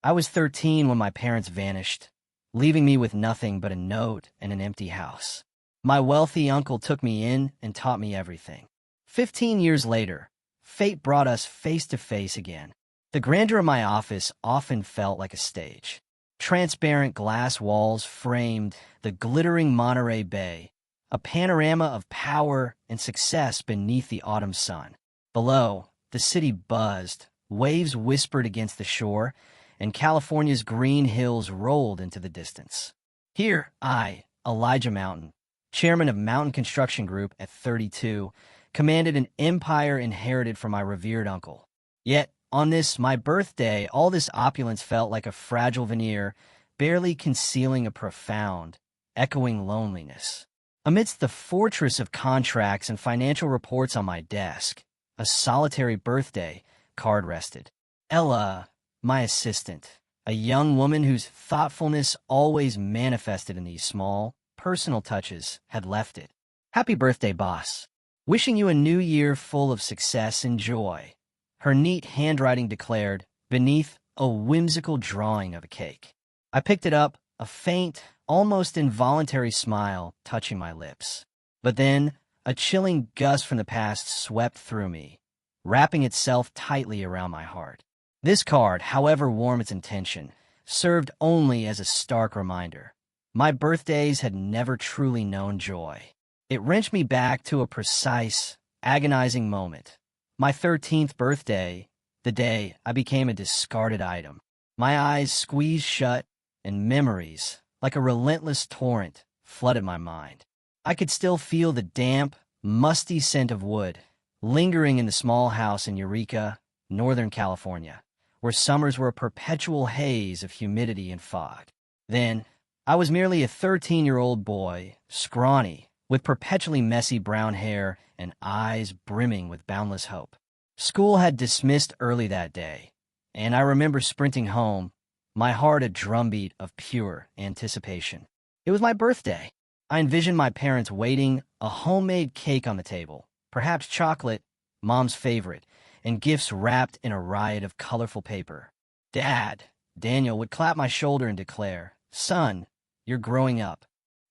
I was 13 when my parents vanished, leaving me with nothing but a note and an empty house. My wealthy uncle took me in and taught me everything. 15 years later, fate brought us face to face again. The grandeur of my office often felt like a stage. Transparent glass walls framed the glittering Monterey Bay, a panorama of power and success beneath the autumn sun. Below, the city buzzed, waves whispered against the shore, and California's green hills rolled into the distance. Here, I, Elijah Mountain, chairman of Mountain Construction Group at 32, commanded an empire inherited from my revered uncle. Yet, on this, my birthday, all this opulence felt like a fragile veneer, barely concealing a profound, echoing loneliness. Amidst the fortress of contracts and financial reports on my desk, a solitary birthday card rested. Ella, my assistant, a young woman whose thoughtfulness always manifested in these small, personal touches, had left it. Happy birthday, boss. Wishing you a new year full of success and joy, her neat handwriting declared, beneath a whimsical drawing of a cake. I picked it up, a faint, almost involuntary smile touching my lips. But then, a chilling gust from the past swept through me, wrapping itself tightly around my heart. This card, however warm its intention, served only as a stark reminder. My birthdays had never truly known joy. It wrenched me back to a precise, agonizing moment. My 13th birthday, the day I became a discarded item. My eyes squeezed shut, and memories, like a relentless torrent, flooded my mind. I could still feel the damp, musty scent of wood lingering in the small house in Eureka, Northern California, where summers were a perpetual haze of humidity and fog. Then, I was merely a 13-year-old boy, scrawny, with perpetually messy brown hair and eyes brimming with boundless hope. School had dismissed early that day, and I remember sprinting home, my heart a drumbeat of pure anticipation. It was my birthday. I envisioned my parents waiting, a homemade cake on the table, perhaps chocolate, Mom's favorite, and gifts wrapped in a riot of colorful paper. Dad, Daniel, would clap my shoulder and declare, "Son, you're growing up."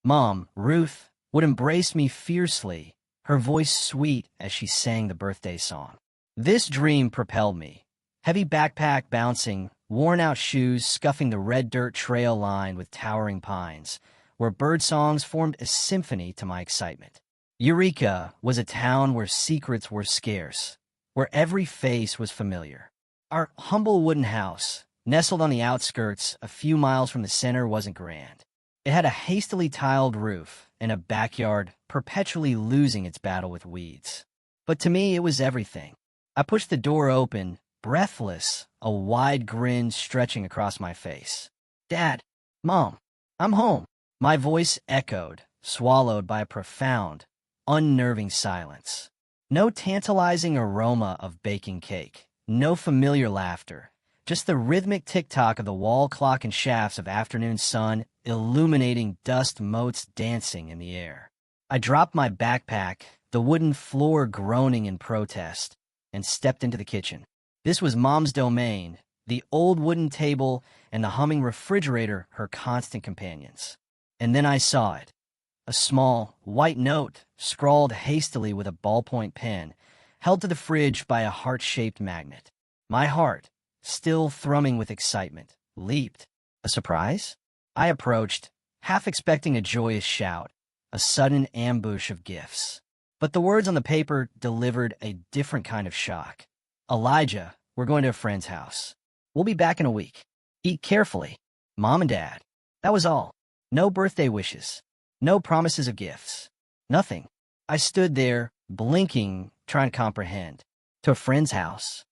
Mom, Ruth, would embrace me fiercely, her voice sweet as she sang the birthday song. This dream propelled me. Heavy backpack bouncing, worn-out shoes scuffing the red dirt trail lined with towering pines, where bird songs formed a symphony to my excitement. Eureka was a town where secrets were scarce, where every face was familiar. Our humble wooden house, nestled on the outskirts a few miles from the center, wasn't grand. It had a hastily tiled roof and a backyard perpetually losing its battle with weeds. But to me, it was everything. I pushed the door open, breathless, a wide grin stretching across my face. "Dad, Mom, I'm home." My voice echoed, swallowed by a profound, unnerving silence. No tantalizing aroma of baking cake, no familiar laughter, just the rhythmic tick-tock of the wall clock and shafts of afternoon sun illuminating dust motes dancing in the air. I dropped my backpack, the wooden floor groaning in protest, and stepped into the kitchen. This was Mom's domain, the old wooden table and the humming refrigerator her constant companions. And then I saw it. A small, white note, scrawled hastily with a ballpoint pen, held to the fridge by a heart-shaped magnet. My heart, still thrumming with excitement, leaped. A surprise? I approached, half expecting a joyous shout, a sudden ambush of gifts. But the words on the paper delivered a different kind of shock. "Elijah, we're going to a friend's house. We'll be back in a week. Eat carefully. Mom and Dad." That was all. No birthday wishes. No promises of gifts. Nothing. I stood there, blinking, trying to comprehend. To a friend's house.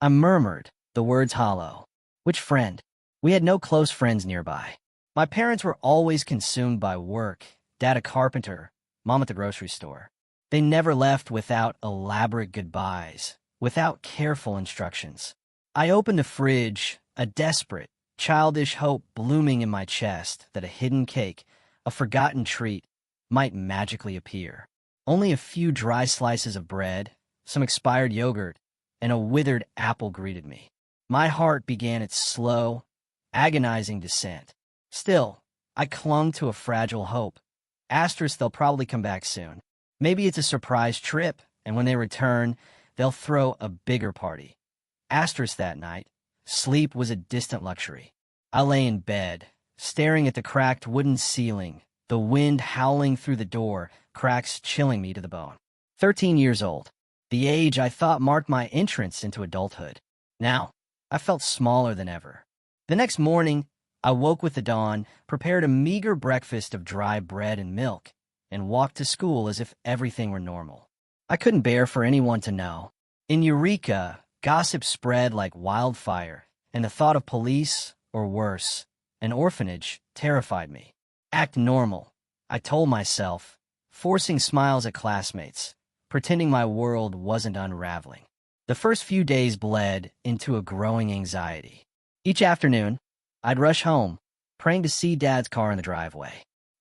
I murmured, the words hollow. Which friend? We had no close friends nearby. My parents were always consumed by work, Dad a carpenter, Mom at the grocery store. They never left without elaborate goodbyes, without careful instructions. I opened the fridge, a desperate, childish hope blooming in my chest that a hidden cake, a forgotten treat, might magically appear. Only a few dry slices of bread, some expired yogurt, and a withered apple greeted me. My heart began its slow, Agonizing descent. Still, I clung to a fragile hope. Asterisk, they'll probably come back soon. Maybe it's a surprise trip, and when they return, they'll throw a bigger party. Asterisk, that night, sleep was a distant luxury. I lay in bed, staring at the cracked wooden ceiling, the wind howling through the door, cracks chilling me to the bone. 13 years old, the age I thought marked my entrance into adulthood. Now, I felt smaller than ever. The next morning, I woke with the dawn, prepared a meager breakfast of dry bread and milk, and walked to school as if everything were normal. I couldn't bear for anyone to know. In Eureka, gossip spread like wildfire, and the thought of police, or worse, an orphanage, terrified me. Act normal, I told myself, forcing smiles at classmates, pretending my world wasn't unraveling. The first few days bled into a growing anxiety. Each afternoon, I'd rush home, praying to see Dad's car in the driveway.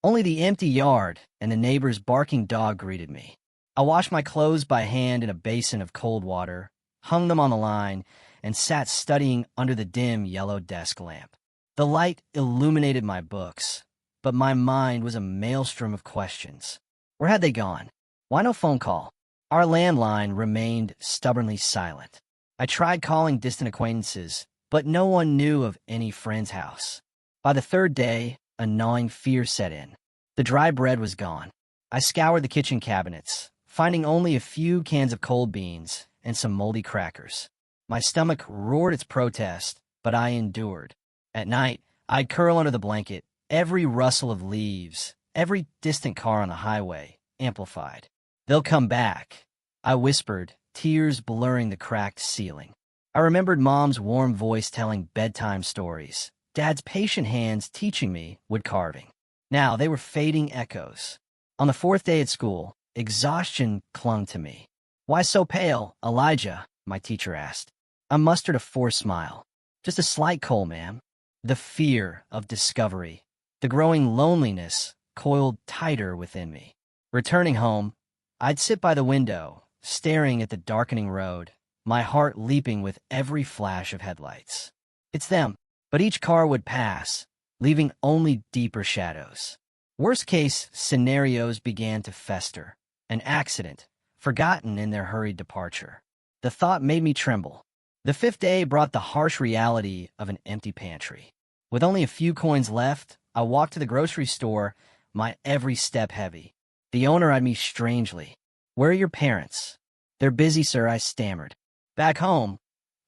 Only the empty yard and the neighbor's barking dog greeted me. I washed my clothes by hand in a basin of cold water, hung them on the line, and sat studying under the dim yellow desk lamp. The light illuminated my books, but my mind was a maelstrom of questions. Where had they gone? Why no phone call? Our landline remained stubbornly silent. I tried calling distant acquaintances, but no one knew of any friend's house. By the third day, a gnawing fear set in. The dry bread was gone. I scoured the kitchen cabinets, finding only a few cans of cold beans and some moldy crackers. My stomach roared its protest, but I endured. At night, I'd curl under the blanket, every rustle of leaves, every distant car on the highway, amplified. They'll come back, I whispered, tears blurring the cracked ceiling. I remembered Mom's warm voice telling bedtime stories, Dad's patient hands teaching me woodcarving. Now they were fading echoes. On the fourth day at school, exhaustion clung to me. "Why so pale, Elijah?" my teacher asked. I mustered a forced smile. "Just a slight cold, ma'am." The fear of discovery, the growing loneliness, coiled tighter within me. Returning home, I'd sit by the window, staring at the darkening road, my heart leaping with every flash of headlights. It's them, but each car would pass, leaving only deeper shadows. Worst-case scenarios began to fester. An accident, forgotten in their hurried departure. The thought made me tremble. The fifth day brought the harsh reality of an empty pantry. With only a few coins left, I walked to the grocery store, my every step heavy. The owner eyed me strangely. "Where are your parents?" "They're busy, sir," I stammered. Back home,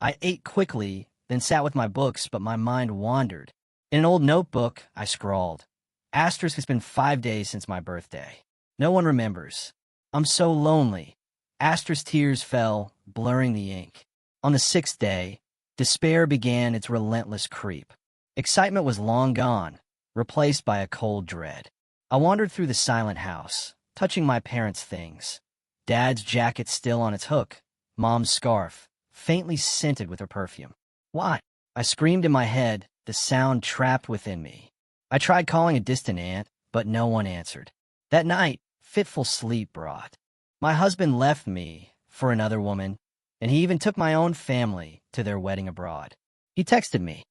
I ate quickly, then sat with my books, but my mind wandered. In an old notebook, I scrawled, "Asterisk, it's been 5 days since my birthday. No one remembers. I'm so lonely." Asterisk tears fell, blurring the ink. On the 6th day, despair began its relentless creep. Excitement was long gone, replaced by a cold dread. I wandered through the silent house, touching my parents' things. Dad's jacket still on its hook, Mom's scarf, faintly scented with her perfume. "Why?" I screamed in my head, the sound trapped within me. I tried calling a distant aunt, but no one answered. That night, fitful sleep brought. My husband left me for another woman, and he even took my own family to their wedding abroad. He texted me,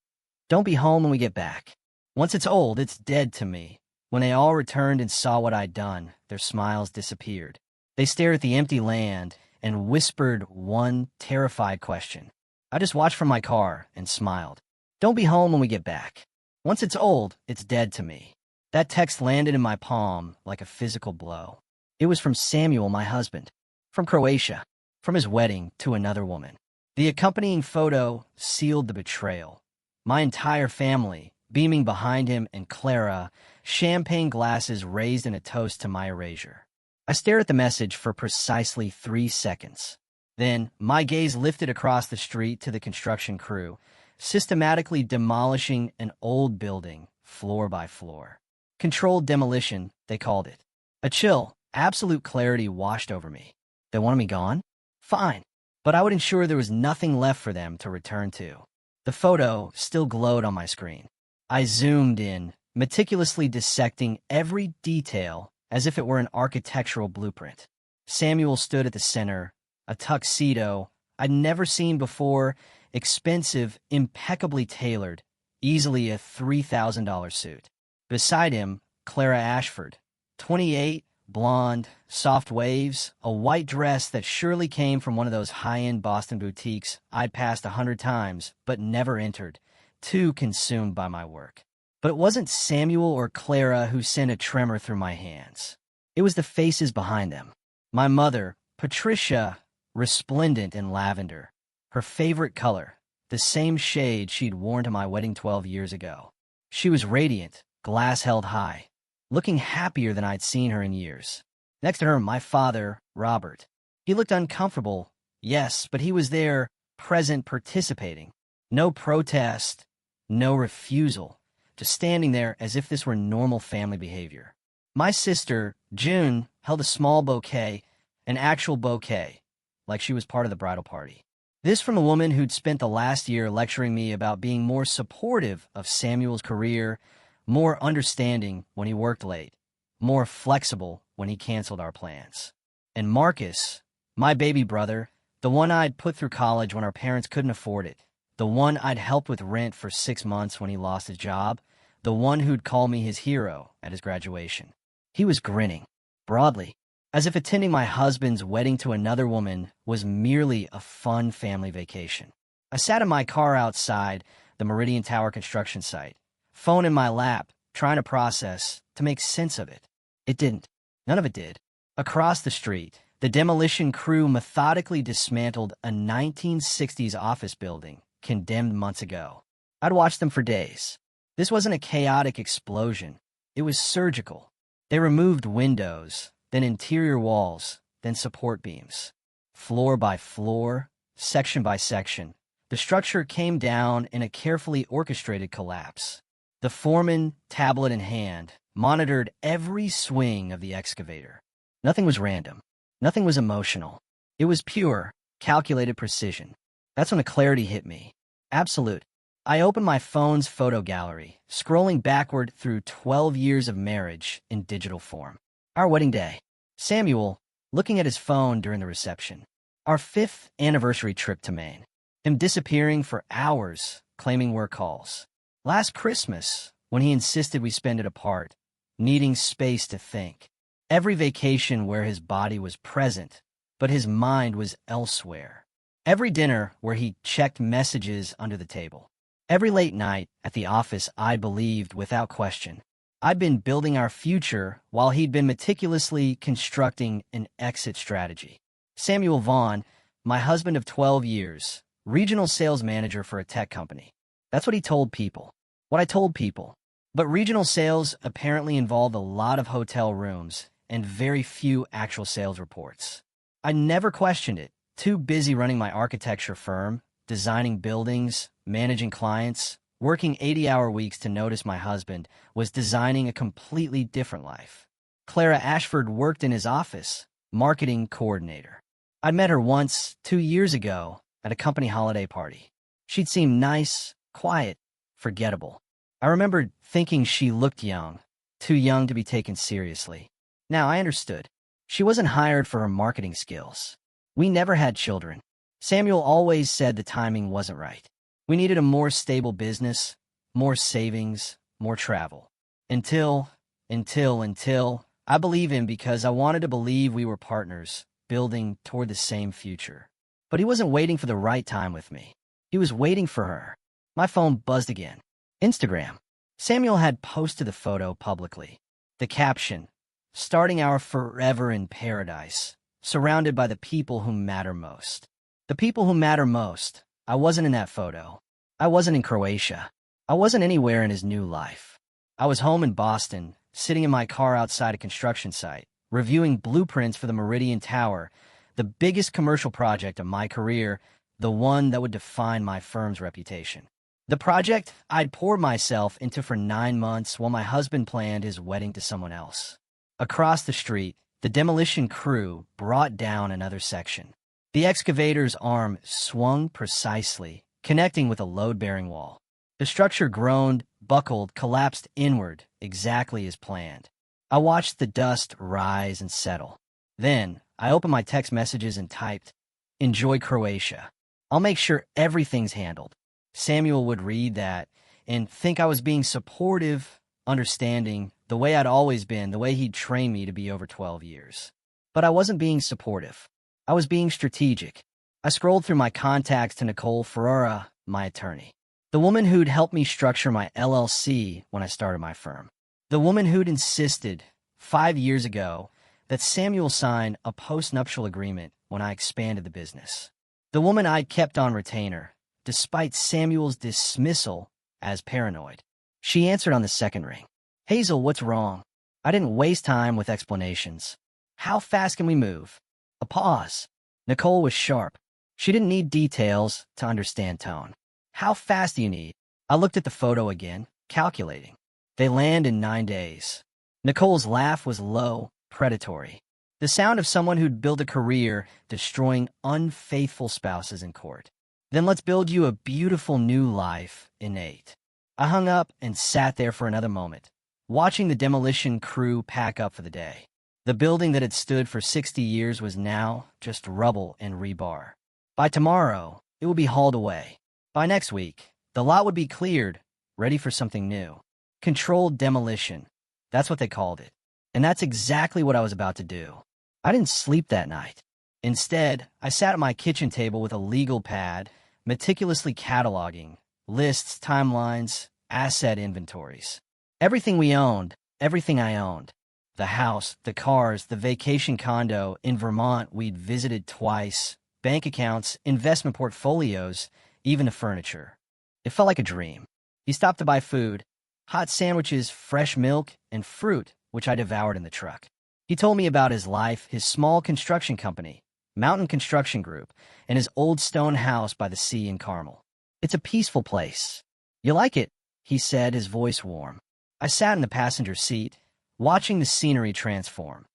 "Don't be home when we get back. Once it's old, it's dead to me." When they all returned and saw what I'd done, their smiles disappeared. They stared at the empty land and whispered one terrified question. I just watched from my car and smiled. "Don't be home when we get back. Once it's old, it's dead to me." That text landed in my palm like a physical blow. It was from Samuel, my husband, from Croatia, from his wedding to another woman. The accompanying photo sealed the betrayal. My entire family, beaming behind him, and Clara, champagne glasses raised in a toast to my erasure. I stared at the message for precisely 3 seconds. Then, my gaze lifted across the street to the construction crew, systematically demolishing an old building, floor by floor. Controlled demolition, they called it. A chill, absolute clarity washed over me. They wanted me gone? Fine, but I would ensure there was nothing left for them to return to. The photo still glowed on my screen. I zoomed in, meticulously dissecting every detail as if it were an architectural blueprint. Samuel stood at the center, a tuxedo I'd never seen before, expensive, impeccably tailored, easily a $3,000 suit. Beside him, Clara Ashford, 28, blonde, soft waves, a white dress that surely came from one of those high-end Boston boutiques I'd passed 100 times but never entered, too consumed by my work. But it wasn't Samuel or Clara who sent a tremor through my hands. It was the faces behind them. My mother, Patricia, resplendent in lavender, her favorite color, the same shade she'd worn to my wedding 12 years ago. She was radiant, glass held high, looking happier than I'd seen her in years. Next to her, my father, Robert. He looked uncomfortable, yes, but he was there, present, participating. No protest, no refusal, just standing there as if this were normal family behavior. My sister, June, held a small bouquet, an actual bouquet, like she was part of the bridal party. This from a woman who'd spent the last year lecturing me about being more supportive of Samuel's career, more understanding when he worked late, more flexible when he canceled our plans. And Marcus, my baby brother, the one I'd put through college when our parents couldn't afford it, the one I'd helped with rent for 6 months when he lost his job, the one who'd call me his hero at his graduation. He was grinning, broadly, as if attending my husband's wedding to another woman was merely a fun family vacation. I sat in my car outside the Meridian Tower construction site, phone in my lap, trying to process, to make sense of it. It didn't. None of it did. Across the street, the demolition crew methodically dismantled a 1960s office building condemned months ago. I'd watched them for days. This wasn't a chaotic explosion. It was surgical. They removed windows, then interior walls, then support beams. Floor by floor, section by section, the structure came down in a carefully orchestrated collapse. The foreman, tablet in hand, monitored every swing of the excavator. Nothing was random. Nothing was emotional. It was pure, calculated precision. That's when a clarity hit me. Absolute. I opened my phone's photo gallery, scrolling backward through 12 years of marriage in digital form. Our wedding day. Samuel, looking at his phone during the reception. Our 5th anniversary trip to Maine. Him disappearing for hours, claiming work calls. Last Christmas, when he insisted we spend it apart, needing space to think. Every vacation where his body was present, but his mind was elsewhere. Every dinner where he checked messages under the table. Every late night at the office I believed without question. I'd been building our future while he'd been meticulously constructing an exit strategy. Samuel Vaughn, my husband of 12 years, regional sales manager for a tech company. That's what he told people. What I told people. But regional sales apparently involved a lot of hotel rooms and very few actual sales reports. I never questioned it. Too busy running my architecture firm, designing buildings, managing clients, working 80-hour weeks to notice my husband was designing a completely different life. Clara Ashford worked in his office, marketing coordinator. I'd met her once, 2 years ago, at a company holiday party. She'd seemed nice, quiet, forgettable. I remembered thinking she looked young, too young to be taken seriously. Now I understood. She wasn't hired for her marketing skills. We never had children. Samuel always said the timing wasn't right. We needed a more stable business, more savings, more travel. Until, I believe him because I wanted to believe we were partners, building toward the same future. But he wasn't waiting for the right time with me. He was waiting for her. My phone buzzed again. Instagram. Samuel had posted the photo publicly. The caption, starting our forever in paradise, surrounded by the people who matter most. The people who matter most. I wasn't in that photo. I wasn't in Croatia. I wasn't anywhere in his new life. I was home in Boston, sitting in my car outside a construction site, reviewing blueprints for the Meridian Tower, the biggest commercial project of my career, the one that would define my firm's reputation. The project I'd poured myself into for 9 months while my husband planned his wedding to someone else. Across the street, the demolition crew brought down another section. The excavator's arm swung precisely, connecting with a load-bearing wall. The structure groaned, buckled, collapsed inward, exactly as planned. I watched the dust rise and settle. Then, I opened my text messages and typed, "Enjoy Croatia. I'll make sure everything's handled." Samuel would read that, and think I was being supportive, understanding, the way I'd always been, the way he'd trained me to be over 12 years. But I wasn't being supportive. I was being strategic. I scrolled through my contacts to Nicole Ferrara, my attorney, the woman who'd helped me structure my LLC when I started my firm, the woman who'd insisted 5 years ago that Samuel sign a post-nuptial agreement when I expanded the business, the woman I'd kept on retainer, despite Samuel's dismissal as paranoid. She answered on the second ring. "Hazel, what's wrong?" I didn't waste time with explanations. "How fast can we move?" A pause. Nicole was sharp. She didn't need details to understand tone. "How fast do you need?" I looked at the photo again, calculating. "They land in 9 days." Nicole's laugh was low, predatory. The sound of someone who'd built a career destroying unfaithful spouses in court. "Then let's build you a beautiful new life in 8." I hung up and sat there for another moment, watching the demolition crew pack up for the day. The building that had stood for 60 years was now just rubble and rebar. By tomorrow, it would be hauled away. By next week, the lot would be cleared, ready for something new. Controlled demolition. That's what they called it. And that's exactly what I was about to do. I didn't sleep that night. Instead, I sat at my kitchen table with a legal pad, meticulously cataloging lists, timelines, asset inventories. Everything we owned, everything I owned. The house, the cars, the vacation condo in Vermont we'd visited twice, bank accounts, investment portfolios, even the furniture. It felt like a dream. He stopped to buy food, hot sandwiches, fresh milk, and fruit, which I devoured in the truck. He told me about his life, his small construction company, Mountain Construction Group, and his old stone house by the sea in Carmel. "It's a peaceful place." "You like it?" he said, his voice warm. I sat in the passenger seat, watching the scenery transform.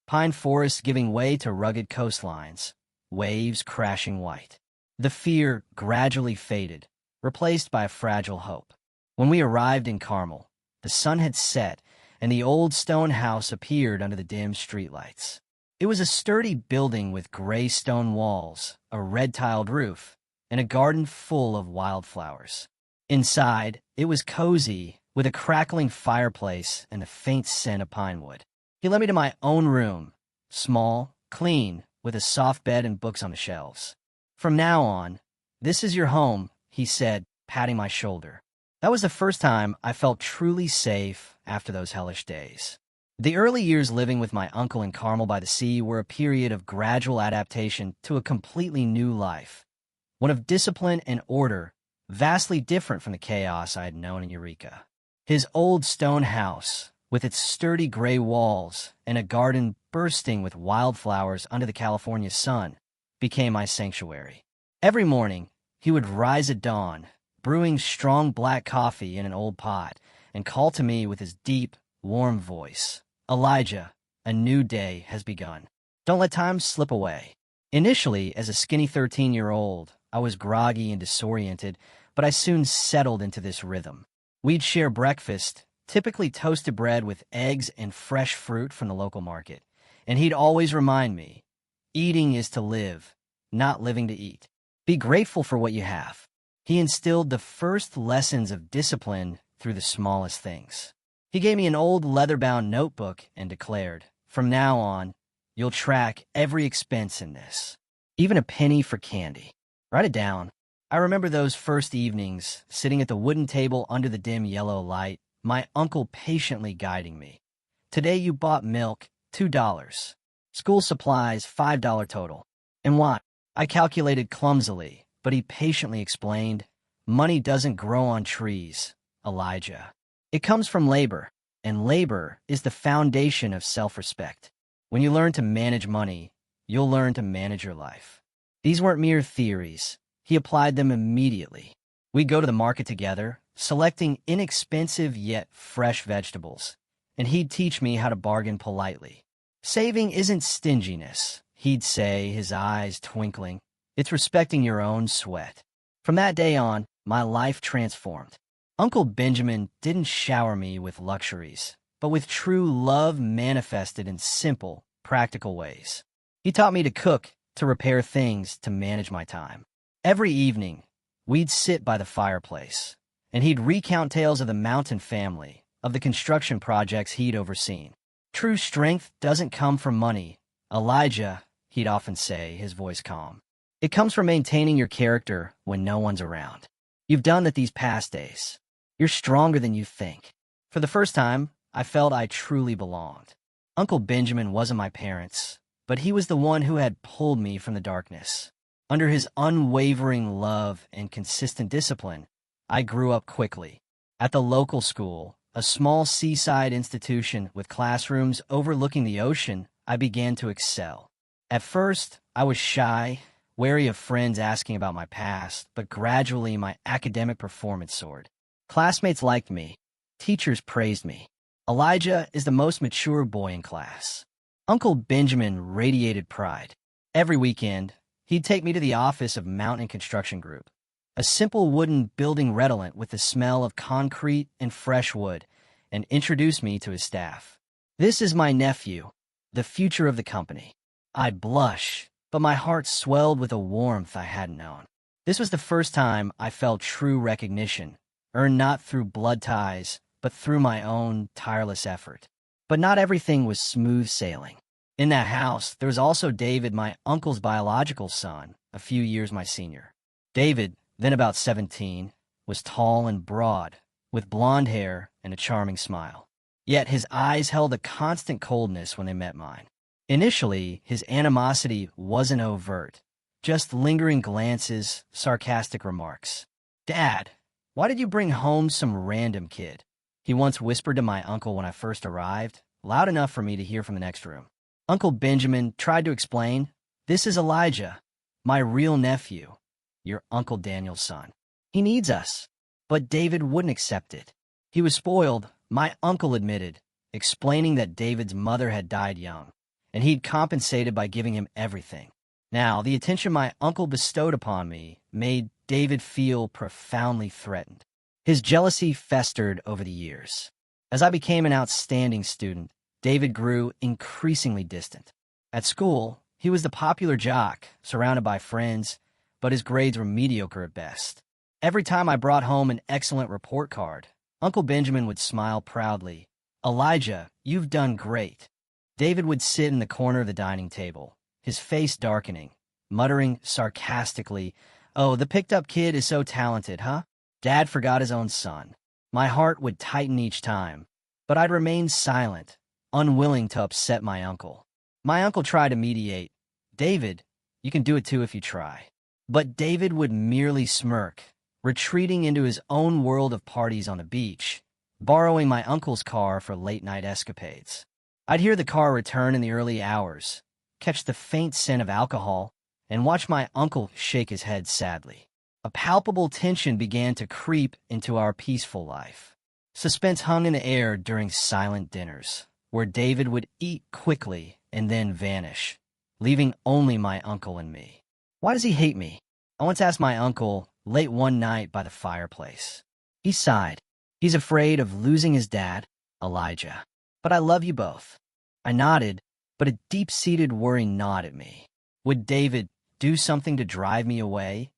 Pine forests giving way to rugged coastlines, waves crashing white. The fear gradually faded, replaced by a fragile hope. When we arrived in Carmel, the sun had set, and the old stone house appeared under the dim streetlights. It was a sturdy building with gray stone walls, a red-tiled roof, and a garden full of wildflowers. Inside, it was cozy, with a crackling fireplace and a faint scent of pine wood. He led me to my own room, small, clean, with a soft bed and books on the shelves. "From now on, this is your home," he said, patting my shoulder. That was the first time I felt truly safe after those hellish days. The early years living with my uncle in Carmel by the sea were a period of gradual adaptation to a completely new life, one of discipline and order, vastly different from the chaos I had known in Eureka. His old stone house, with its sturdy gray walls and a garden bursting with wildflowers under the California sun, became my sanctuary. Every morning, he would rise at dawn, brewing strong black coffee in an old pot, and call to me with his deep, warm voice. "Elijah, a new day has begun. Don't let time slip away." Initially, as a skinny 13-year-old, I was groggy and disoriented, but I soon settled into this rhythm. We'd share breakfast, typically toasted bread with eggs and fresh fruit from the local market, and he'd always remind me, eating is to live, not living to eat. Be grateful for what you have. He instilled the first lessons of discipline through the smallest things. He gave me an old leather-bound notebook and declared, "From now on, you'll track every expense in this, even a penny for candy. Write it down." I remember those first evenings, sitting at the wooden table under the dim yellow light, my uncle patiently guiding me. "Today you bought milk, $2. School supplies, $5 total. And why?" I calculated clumsily, but he patiently explained, "Money doesn't grow on trees, Elijah. It comes from labor, and labor is the foundation of self-respect. When you learn to manage money, you'll learn to manage your life." These weren't mere theories. He applied them immediately. We'd go to the market together, selecting inexpensive yet fresh vegetables, and he'd teach me how to bargain politely. "Saving isn't stinginess," he'd say, his eyes twinkling. "It's respecting your own sweat." From that day on, my life transformed. Uncle Benjamin didn't shower me with luxuries, but with true love manifested in simple, practical ways. He taught me to cook, to repair things, to manage my time. Every evening, we'd sit by the fireplace, and he'd recount tales of the Mountain family, of the construction projects he'd overseen. True strength doesn't come from money, Elijah, he'd often say, his voice calm. It comes from maintaining your character when no one's around. You've done that these past days. You're stronger than you think. For the first time, I felt I truly belonged. Uncle Benjamin wasn't my parents, but he was the one who had pulled me from the darkness. Under his unwavering love and consistent discipline, I grew up quickly. At the local school, a small seaside institution with classrooms overlooking the ocean, I began to excel. At first, I was shy, wary of friends asking about my past, but gradually my academic performance soared. Classmates liked me. Teachers praised me. Elijah is the most mature boy in class. Uncle Benjamin radiated pride. Every weekend, he'd take me to the office of Mountain Construction Group, a simple wooden building redolent with the smell of concrete and fresh wood, and introduce me to his staff. This is my nephew, the future of the company. I'd blush, but my heart swelled with a warmth I hadn't known. This was the first time I felt true recognition, earned not through blood ties, but through my own tireless effort. But not everything was smooth sailing. In that house, there was also David, my uncle's biological son, a few years my senior. David, then about 17, was tall and broad, with blonde hair and a charming smile. Yet his eyes held a constant coldness when they met mine. Initially, his animosity wasn't overt, just lingering glances, sarcastic remarks. "Dad, why did you bring home some random kid?" he once whispered to my uncle when I first arrived, loud enough for me to hear from the next room. Uncle Benjamin tried to explain, "This is Elijah, my real nephew, your Uncle Daniel's son. He needs us." But David wouldn't accept it. He was spoiled, my uncle admitted, explaining that David's mother had died young, and he'd compensated by giving him everything. Now, the attention my uncle bestowed upon me made David feel profoundly threatened. His jealousy festered over the years. As I became an outstanding student, David grew increasingly distant. At school, he was the popular jock, surrounded by friends, but his grades were mediocre at best. Every time I brought home an excellent report card, Uncle Benjamin would smile proudly. "Elijah, you've done great." David would sit in the corner of the dining table, his face darkening, muttering sarcastically, "Oh, the picked-up kid is so talented, huh?" Dad forgot his own son. My heart would tighten each time, but I'd remain silent, unwilling to upset my uncle. My uncle tried to mediate. "David, you can do it too if you try." But David would merely smirk, retreating into his own world of parties on the beach, borrowing my uncle's car for late-night escapades. I'd hear the car return in the early hours, catch the faint scent of alcohol, and watch my uncle shake his head sadly. A palpable tension began to creep into our peaceful life. Suspense hung in the air during silent dinners, where David would eat quickly and then vanish, leaving only my uncle and me. Why does he hate me? I once asked my uncle late one night by the fireplace. He sighed. He's afraid of losing his dad, Elijah. "But I love you both." I nodded, but a deep-seated worry gnawed at me. Would David do something to drive me away?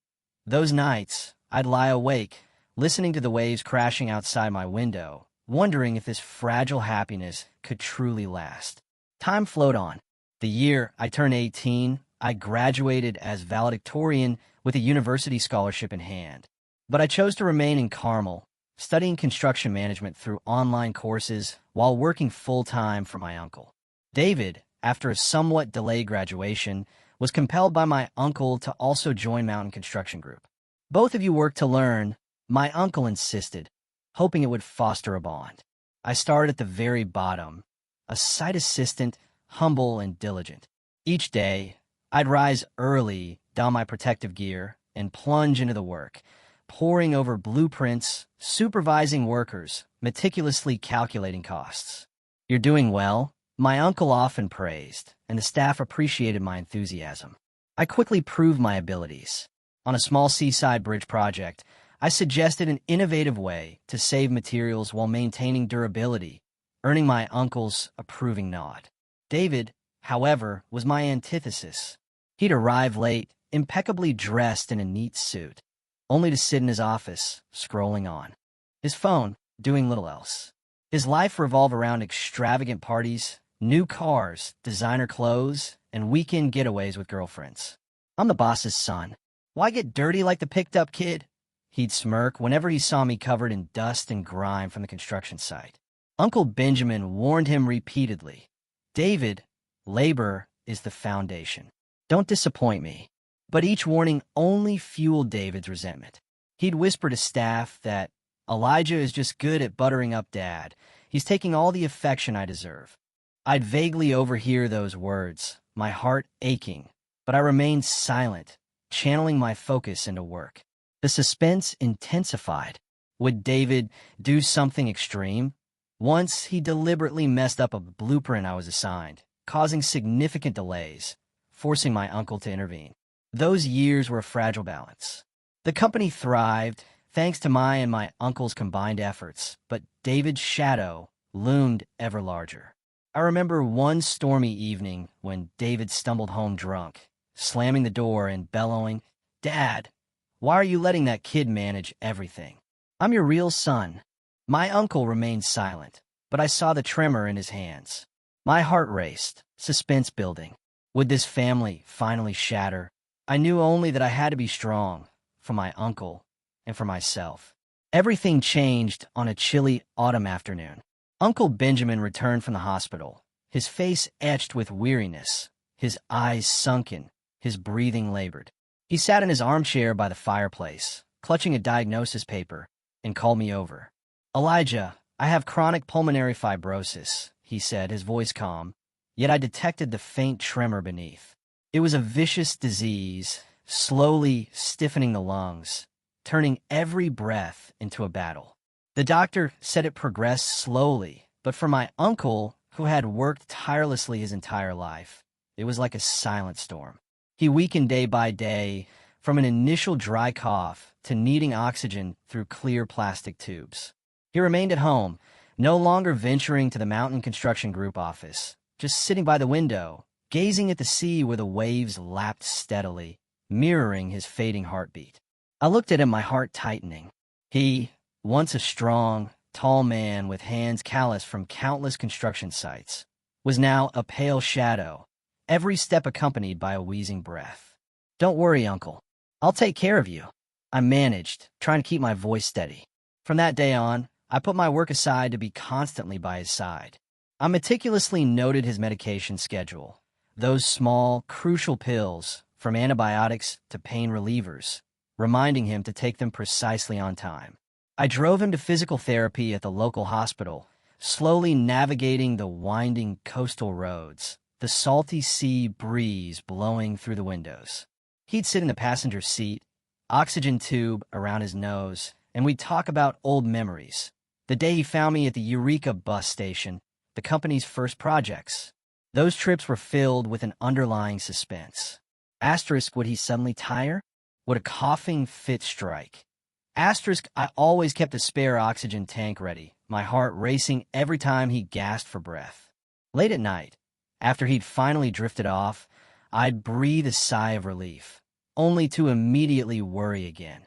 Those nights, I'd lie awake, listening to the waves crashing outside my window, wondering if this fragile happiness could truly last. Time flowed on. The year I turned 18, I graduated as valedictorian with a university scholarship in hand. But I chose to remain in Carmel, studying construction management through online courses while working full-time for my uncle. David, after a somewhat delayed graduation, was compelled by my uncle to also join Mountain Construction Group. "Both of you work to learn," my uncle insisted, hoping it would foster a bond. I started at the very bottom, a site assistant, humble and diligent. Each day, I'd rise early, don my protective gear, and plunge into the work, poring over blueprints, supervising workers, meticulously calculating costs. "You're doing well," my uncle often praised, and the staff appreciated my enthusiasm. I quickly proved my abilities. On a small seaside bridge project, I suggested an innovative way to save materials while maintaining durability, earning my uncle's approving nod. David, however, was my antithesis. He'd arrive late, impeccably dressed in a neat suit, only to sit in his office, scrolling on. His phone, doing little else. His life revolved around extravagant parties, new cars, designer clothes, and weekend getaways with girlfriends. I'm the boss's son. Why get dirty like the picked-up kid? He'd smirk whenever he saw me covered in dust and grime from the construction site. Uncle Benjamin warned him repeatedly, David, labor is the foundation. Don't disappoint me. But each warning only fueled David's resentment. He'd whisper to staff that Elijah is just good at buttering up Dad. He's taking all the affection I deserve. I'd vaguely overhear those words, my heart aching, but I remained silent, channeling my focus into work. The suspense intensified. Would David do something extreme? Once, he deliberately messed up a blueprint I was assigned, causing significant delays, forcing my uncle to intervene. Those years were a fragile balance. The company thrived, thanks to my and my uncle's combined efforts, but David's shadow loomed ever larger. I remember one stormy evening when David stumbled home drunk, slamming the door and bellowing, Dad, why are you letting that kid manage everything? I'm your real son. My uncle remained silent, but I saw the tremor in his hands. My heart raced, suspense building. Would this family finally shatter? I knew only that I had to be strong, for my uncle and for myself. Everything changed on a chilly autumn afternoon. Uncle Benjamin returned from the hospital, his face etched with weariness, his eyes sunken, his breathing labored. He sat in his armchair by the fireplace, clutching a diagnosis paper, and called me over. Elijah, I have chronic pulmonary fibrosis, he said, his voice calm, yet I detected the faint tremor beneath. It was a vicious disease, slowly stiffening the lungs, turning every breath into a battle. The doctor said it progressed slowly, but for my uncle, who had worked tirelessly his entire life, it was like a silent storm. He weakened day by day, from an initial dry cough to needing oxygen through clear plastic tubes. He remained at home, no longer venturing to the Mountain Construction Group office, just sitting by the window, gazing at the sea where the waves lapped steadily, mirroring his fading heartbeat. I looked at him, my heart tightening. He, once a strong, tall man with hands calloused from countless construction sites, was now a pale shadow, every step accompanied by a wheezing breath. Don't worry, Uncle. I'll take care of you. I managed, trying to keep my voice steady. From that day on, I put my work aside to be constantly by his side. I meticulously noted his medication schedule, those small, crucial pills, from antibiotics to pain relievers, reminding him to take them precisely on time. I drove him to physical therapy at the local hospital, slowly navigating the winding coastal roads, the salty sea breeze blowing through the windows. He'd sit in the passenger seat, oxygen tube around his nose, and we'd talk about old memories. The day he found me at the Eureka bus station, the company's first projects. Those trips were filled with an underlying suspense. Asterisk, would he suddenly tire? Would a coughing fit strike? Asterisk, I always kept a spare oxygen tank ready, my heart racing every time he gasped for breath. Late at night, after he'd finally drifted off, I'd breathe a sigh of relief, only to immediately worry again.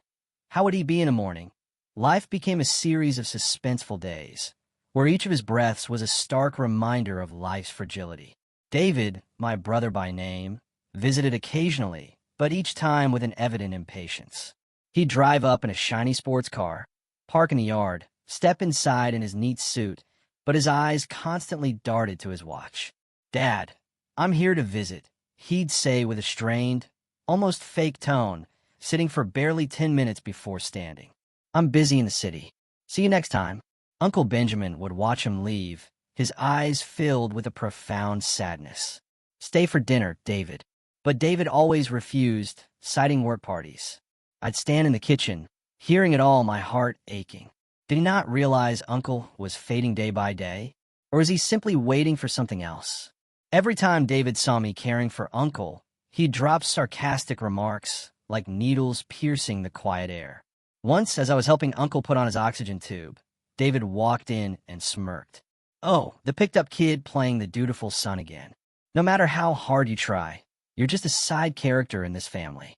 How would he be in the morning? Life became a series of suspenseful days, where each of his breaths was a stark reminder of life's fragility. David, my brother by name, visited occasionally, but each time with an evident impatience. He'd drive up in a shiny sports car, park in the yard, step inside in his neat suit, but his eyes constantly darted to his watch. Dad, I'm here to visit, he'd say with a strained, almost fake tone, sitting for barely 10 minutes before standing. I'm busy in the city. See you next time. Uncle Benjamin would watch him leave, his eyes filled with a profound sadness. Stay for dinner, David. But David always refused, citing work parties. I'd stand in the kitchen, hearing it all, my heart aching. Did he not realize Uncle was fading day by day? Or was he simply waiting for something else? Every time David saw me caring for Uncle, he'd drop sarcastic remarks, like needles piercing the quiet air. Once, as I was helping Uncle put on his oxygen tube, David walked in and smirked. Oh, the picked-up kid playing the dutiful son again. No matter how hard you try, you're just a side character in this family.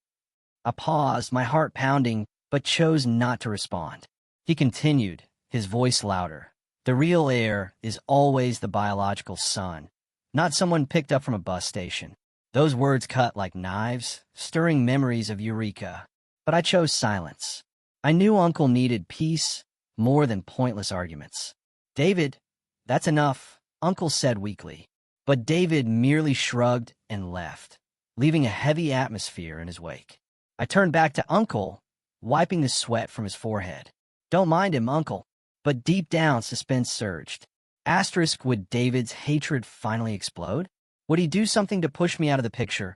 I paused, my heart pounding, but chose not to respond. He continued, his voice louder. The real heir is always the biological son, not someone picked up from a bus station. Those words cut like knives, stirring memories of Eureka. But I chose silence. I knew Uncle needed peace more than pointless arguments. David, that's enough, Uncle said weakly. But David merely shrugged and left, leaving a heavy atmosphere in his wake. I turned back to Uncle, wiping the sweat from his forehead. Don't mind him, Uncle. But deep down, suspense surged. Asterisk, would David's hatred finally explode? Would he do something to push me out of the picture?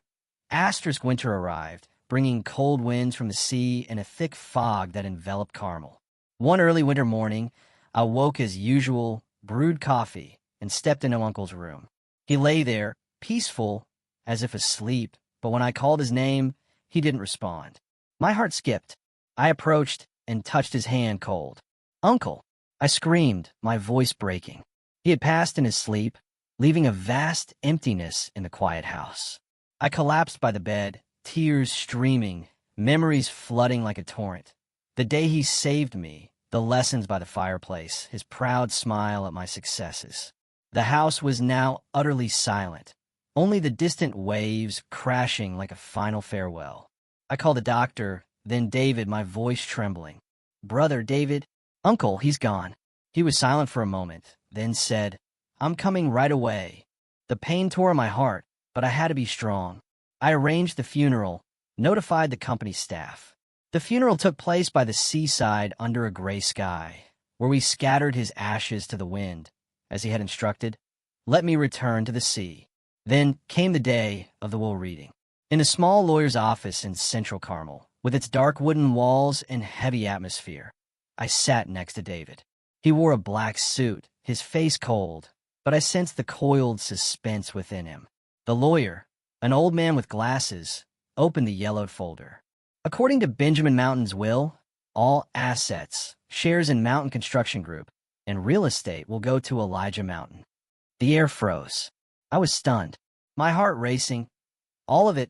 Asterisk, winter arrived, bringing cold winds from the sea and a thick fog that enveloped Carmel. One early winter morning, I woke as usual, brewed coffee, and stepped into Uncle's room. He lay there, peaceful, as if asleep, but when I called his name, he didn't respond. My heart skipped. I approached and touched his hand cold. Uncle! I screamed, my voice breaking. He had passed in his sleep, leaving a vast emptiness in the quiet house. I collapsed by the bed, tears streaming, memories flooding like a torrent. The day he saved me, the lessons by the fireplace, his proud smile at my successes. The house was now utterly silent, only the distant waves crashing like a final farewell. I called the doctor, then David, my voice trembling. Brother David, Uncle, he's gone. He was silent for a moment, then said, I'm coming right away. The pain tore at my heart, but I had to be strong. I arranged the funeral, notified the company staff. The funeral took place by the seaside under a gray sky, where we scattered his ashes to the wind, as he had instructed. Let me return to the sea. Then came the day of the will reading. In a small lawyer's office in central Carmel, with its dark wooden walls and heavy atmosphere, I sat next to David. He wore a black suit, his face cold, but I sensed the coiled suspense within him. The lawyer, an old man with glasses, opened the yellowed folder. According to Benjamin Mountain's will, all assets, shares in Mountain Construction Group, and real estate will go to Elijah Mountain. The air froze. I was stunned, my heart racing. All of it,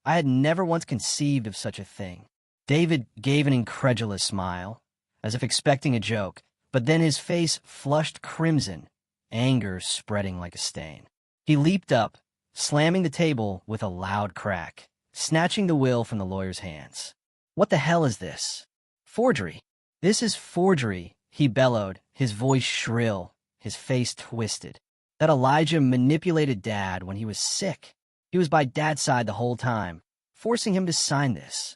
I had never once conceived of such a thing. David gave an incredulous smile, as if expecting a joke, but then his face flushed crimson, anger spreading like a stain. He leaped up, slamming the table with a loud crack, snatching the will from the lawyer's hands. What the hell is this? Forgery. This is forgery, he bellowed, his voice shrill, his face twisted. That Elijah manipulated Dad when he was sick. He was by Dad's side the whole time, forcing him to sign this.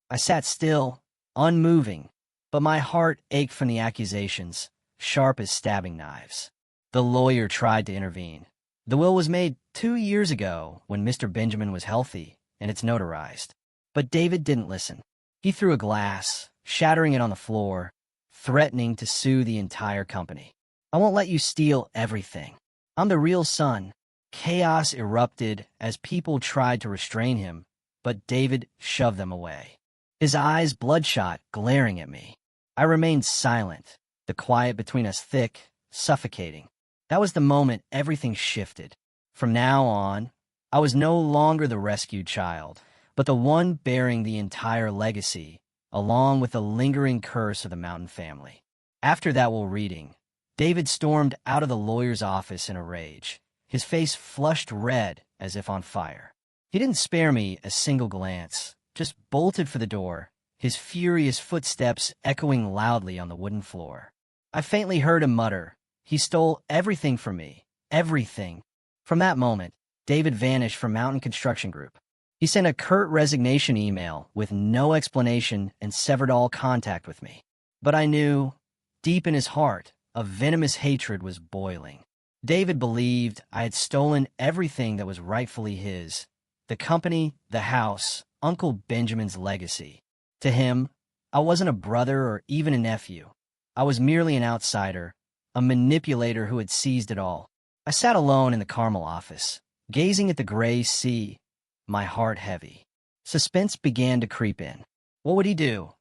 I sat still, unmoving, but my heart ached from the accusations, sharp as stabbing knives. The lawyer tried to intervene. The will was made 2 years ago when Mr. Benjamin was healthy, and it's notarized. But David didn't listen. He threw a glass, shattering it on the floor, threatening to sue the entire company. I won't let you steal everything. I'm the real son. Chaos erupted as people tried to restrain him, but David shoved them away. His eyes bloodshot, glaring at me. I remained silent, the quiet between us thick, suffocating. That was the moment everything shifted. From now on, I was no longer the rescued child, but the one bearing the entire legacy, along with the lingering curse of the Mountain family. After that will reading, David stormed out of the lawyer's office in a rage, his face flushed red as if on fire. He didn't spare me a single glance, just bolted for the door, his furious footsteps echoing loudly on the wooden floor. I faintly heard him mutter, "He stole everything from me, everything." From that moment, David vanished from Mountain Construction Group. He sent a curt resignation email with no explanation and severed all contact with me. But I knew, deep in his heart, a venomous hatred was boiling. David believed I had stolen everything that was rightfully his: the company, the house, Uncle Benjamin's legacy. To him, I wasn't a brother or even a nephew. I was merely an outsider, a manipulator who had seized it all. I sat alone in the Carmel office, gazing at the gray sea, my heart heavy. Suspense began to creep in. What would he do?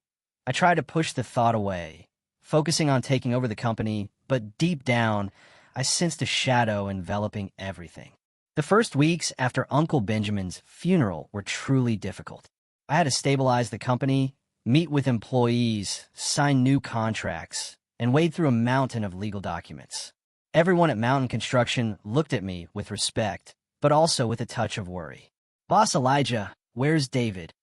I tried to push the thought away, focusing on taking over the company, but deep down, I sensed a shadow enveloping everything. The first weeks after Uncle Benjamin's funeral were truly difficult. I had to stabilize the company, meet with employees, sign new contracts, and wade through a mountain of legal documents. Everyone at Mountain Construction looked at me with respect, but also with a touch of worry. "Boss Elijah, where's David?"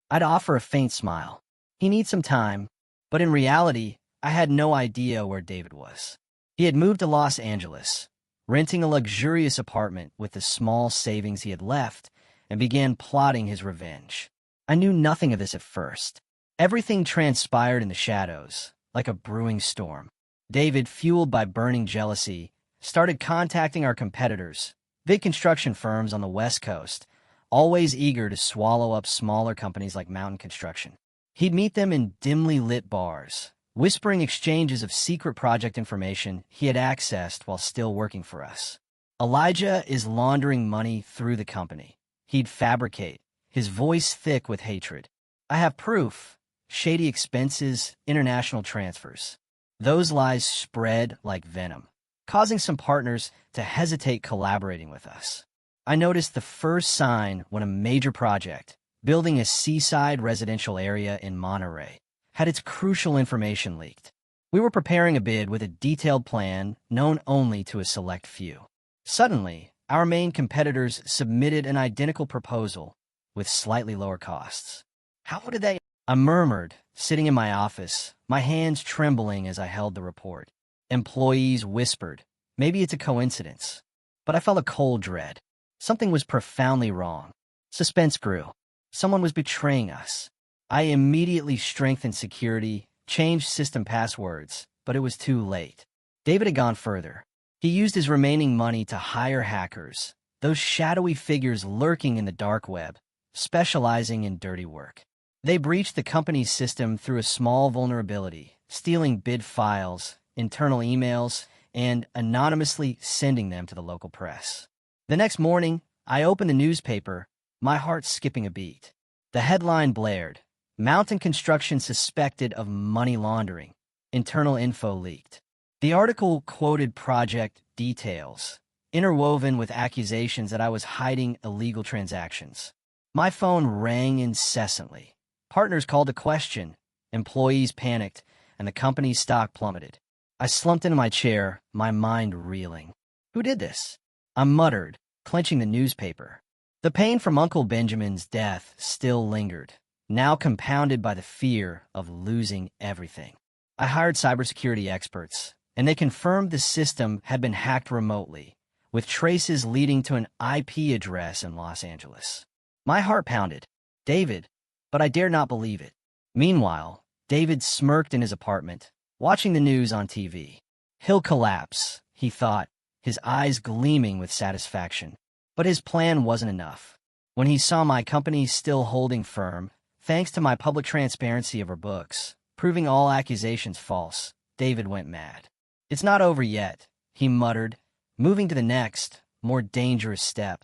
I'd offer a faint smile. "He needs some time," but in reality, I had no idea where David was. He had moved to Los Angeles, renting a luxurious apartment with the small savings he had left, and began plotting his revenge. I knew nothing of this at first. Everything transpired in the shadows, like a brewing storm. David, fueled by burning jealousy, started contacting our competitors, big construction firms on the West Coast, always eager to swallow up smaller companies like Mountain Construction. He'd meet them in dimly lit bars, whispering exchanges of secret project information he had accessed while still working for us. "Elijah is laundering money through the company," he'd fabricate, his voice thick with hatred. "I have proof. Shady expenses, international transfers." Those lies spread like venom, causing some partners to hesitate collaborating with us. I noticed the first sign when a major project, building a seaside residential area in Monterey, had its crucial information leaked. We were preparing a bid with a detailed plan known only to a select few. Suddenly, our main competitors submitted an identical proposal with slightly lower costs. "How did they?" I murmured, sitting in my office, my hands trembling as I held the report. Employees whispered, "Maybe it's a coincidence." But I felt a cold dread. Something was profoundly wrong. Suspense grew. Someone was betraying us. I immediately strengthened security, changed system passwords, but it was too late. David had gone further. He used his remaining money to hire hackers, those shadowy figures lurking in the dark web, specializing in dirty work. They breached the company's system through a small vulnerability, stealing bid files, internal emails, and anonymously sending them to the local press. The next morning, I opened the newspaper, my heart skipping a beat. The headline blared, "Mountain Construction suspected of money laundering. Internal info leaked." The article quoted project details, interwoven with accusations that I was hiding illegal transactions. My phone rang incessantly. Partners called to question, employees panicked, and the company's stock plummeted. I slumped into my chair, my mind reeling. Who did this? I muttered, clenching the newspaper. The pain from Uncle Benjamin's death still lingered, now compounded by the fear of losing everything. I hired cybersecurity experts, and they confirmed the system had been hacked remotely, with traces leading to an IP address in Los Angeles. My heart pounded. David, but I dared not believe it. Meanwhile, David smirked in his apartment, watching the news on TV. He'll collapse, he thought, his eyes gleaming with satisfaction. But his plan wasn't enough. When he saw my company still holding firm, thanks to my public transparency of our books, proving all accusations false, David went mad. "It's not over yet," he muttered, moving to the next, more dangerous step,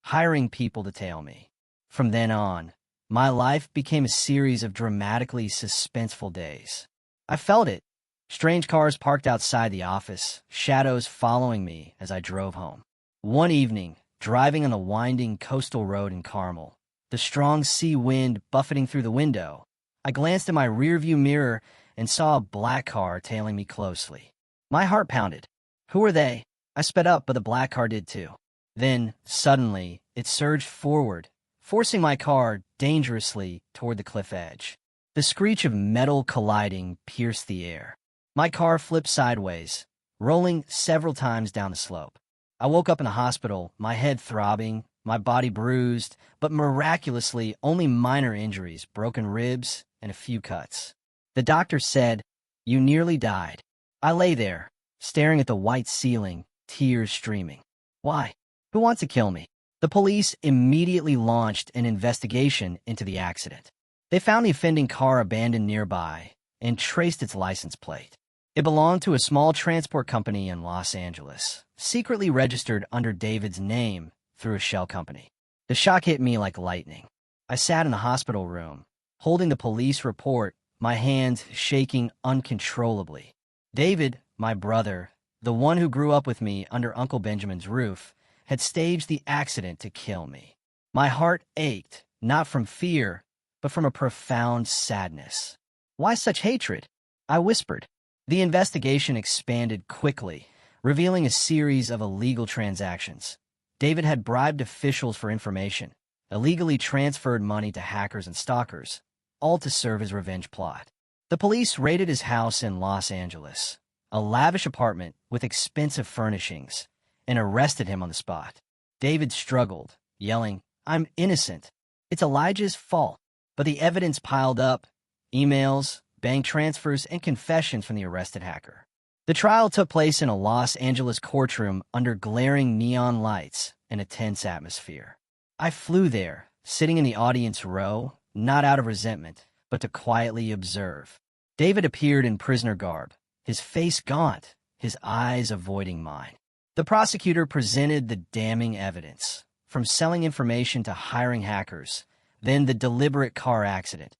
hiring people to tail me. From then on, my life became a series of dramatically suspenseful days. I felt it. Strange cars parked outside the office, shadows following me as I drove home. One evening, driving on the winding coastal road in Carmel, the strong sea wind buffeting through the window, I glanced in my rearview mirror and saw a black car tailing me closely. My heart pounded. Who were they? I sped up, but the black car did too. Then, suddenly, it surged forward, forcing my car dangerously toward the cliff edge. The screech of metal colliding pierced the air. My car flipped sideways, rolling several times down the slope. I woke up in a hospital, my head throbbing, my body bruised, but miraculously only minor injuries, broken ribs, and a few cuts. The doctor said, "You nearly died." I lay there, staring at the white ceiling, tears streaming. Why? Who wants to kill me? The police immediately launched an investigation into the accident. They found the offending car abandoned nearby and traced its license plate. It belonged to a small transport company in Los Angeles, secretly registered under David's name through a shell company. The shock hit me like lightning. I sat in the hospital room, holding the police report, my hands shaking uncontrollably. David, my brother, the one who grew up with me under Uncle Benjamin's roof, had staged the accident to kill me. My heart ached, not from fear, but but from a profound sadness. "Why such hatred?" I whispered. The investigation expanded quickly, revealing a series of illegal transactions. David had bribed officials for information, illegally transferred money to hackers and stalkers, all to serve his revenge plot. The police raided his house in Los Angeles, a lavish apartment with expensive furnishings, and arrested him on the spot. David struggled, yelling, "I'm innocent. It's Elijah's fault." But the evidence piled up: emails, bank transfers, and confessions from the arrested hacker. The trial took place in a Los Angeles courtroom under glaring neon lights and a tense atmosphere. I flew there, sitting in the audience row, not out of resentment, but to quietly observe. David appeared in prisoner garb, his face gaunt, his eyes avoiding mine. The prosecutor presented the damning evidence, from selling information to hiring hackers, then the deliberate car accident,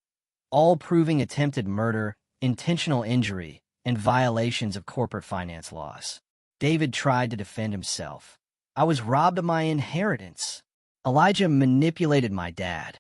all proving attempted murder, intentional injury, and violations of corporate finance laws. David tried to defend himself. "I was robbed of my inheritance. Elijah manipulated my dad."